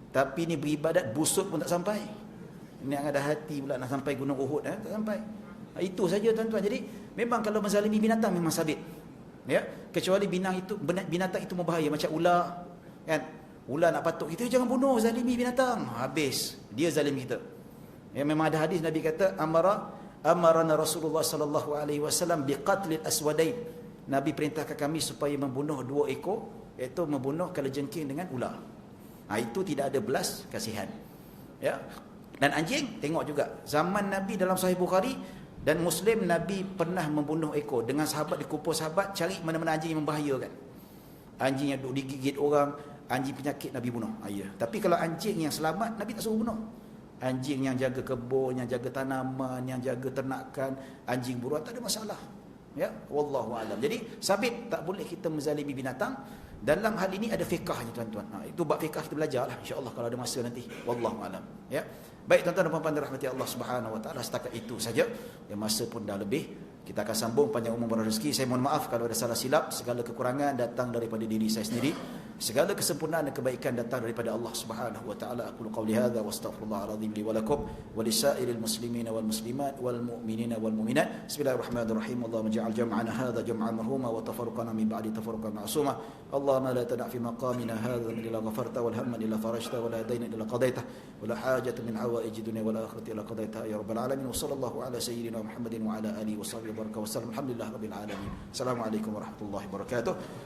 Tapi ni beribadat busuk pun tak sampai. Ini yang ada hati pula nak sampai gunung Uhud, tak sampai. Itu saja tuan-tuan. Jadi memang kalau menzalimi binatang memang sabit. Ya, kecuali binatang itu membahaya macam ular, kan? Ular nak patuk kita, jangan bunuh, zalimi binatang. Habis dia zalim kita. Ya, memang ada hadis Nabi kata amarana Rasulullah sallallahu alaihi wasallam biqatlil aswadain. Nabi perintahkan kami supaya membunuh 2 ekor, iaitu membunuh kalajengking dengan ular. Itu tidak ada belas kasihan. Ya. Dan anjing, tengok juga zaman Nabi dalam Sahih Bukhari dan Muslim, Nabi pernah membunuh ekor. Dengan sahabat, dikumpul sahabat cari mana-mana anjing yang membahayakan. Anjing yang duk digigit orang, anjing penyakit, Nabi bunuh. Ya. Tapi kalau anjing yang selamat, Nabi tak suruh bunuh. Anjing yang jaga kebun, yang jaga tanaman, yang jaga ternakan, anjing buruan, tak ada masalah. Ya, wallahu alam. Jadi sabit tak boleh kita menzalimi binatang. Dalam hal ini ada fiqahnya tuan-tuan. Itu bab fiqah kita belajarlah insya-Allah kalau ada masa nanti. Wallahu alam. Ya. Baik tuan-tuan dan puan-puan dirahmati Allah Subhanahu wa taala, setakat itu saja. Yang masa pun dah lebih. Kita akan sambung panjang umur rezeki. Saya mohon maaf kalau ada salah silap. Segala kekurangan datang daripada diri saya sendiri. Segala kesempurnaan dan kebaikan datang daripada Allah Subhanahu wa taala. Aku qauli hadza wa astaghfirullahal azim li wa lakum wa lisairil muslimina wal muslimat wal mu'minina wal mu'minat. Bismillahirrahmanirrahim. Allahumma ja'al jam'ana hadza jam'an marhuma wa tafarruqana min ba'di tafarruqan ma'suma. Allahumma la tada' fi maqamina hadza min illa ghafarta wal hamma illa farajta wa la dayna illa qadaita wa la hajata min hawaiji dunya wal akhirati illa qadaita ya rabbal alamin. Wa sallallahu ala sayyidina Muhammadin wa ala alihi wa sahbihi baraka wa sallam. Alhamdulillah rabbil alamin. Assalamualaikum warahmatullahi wabarakatuh.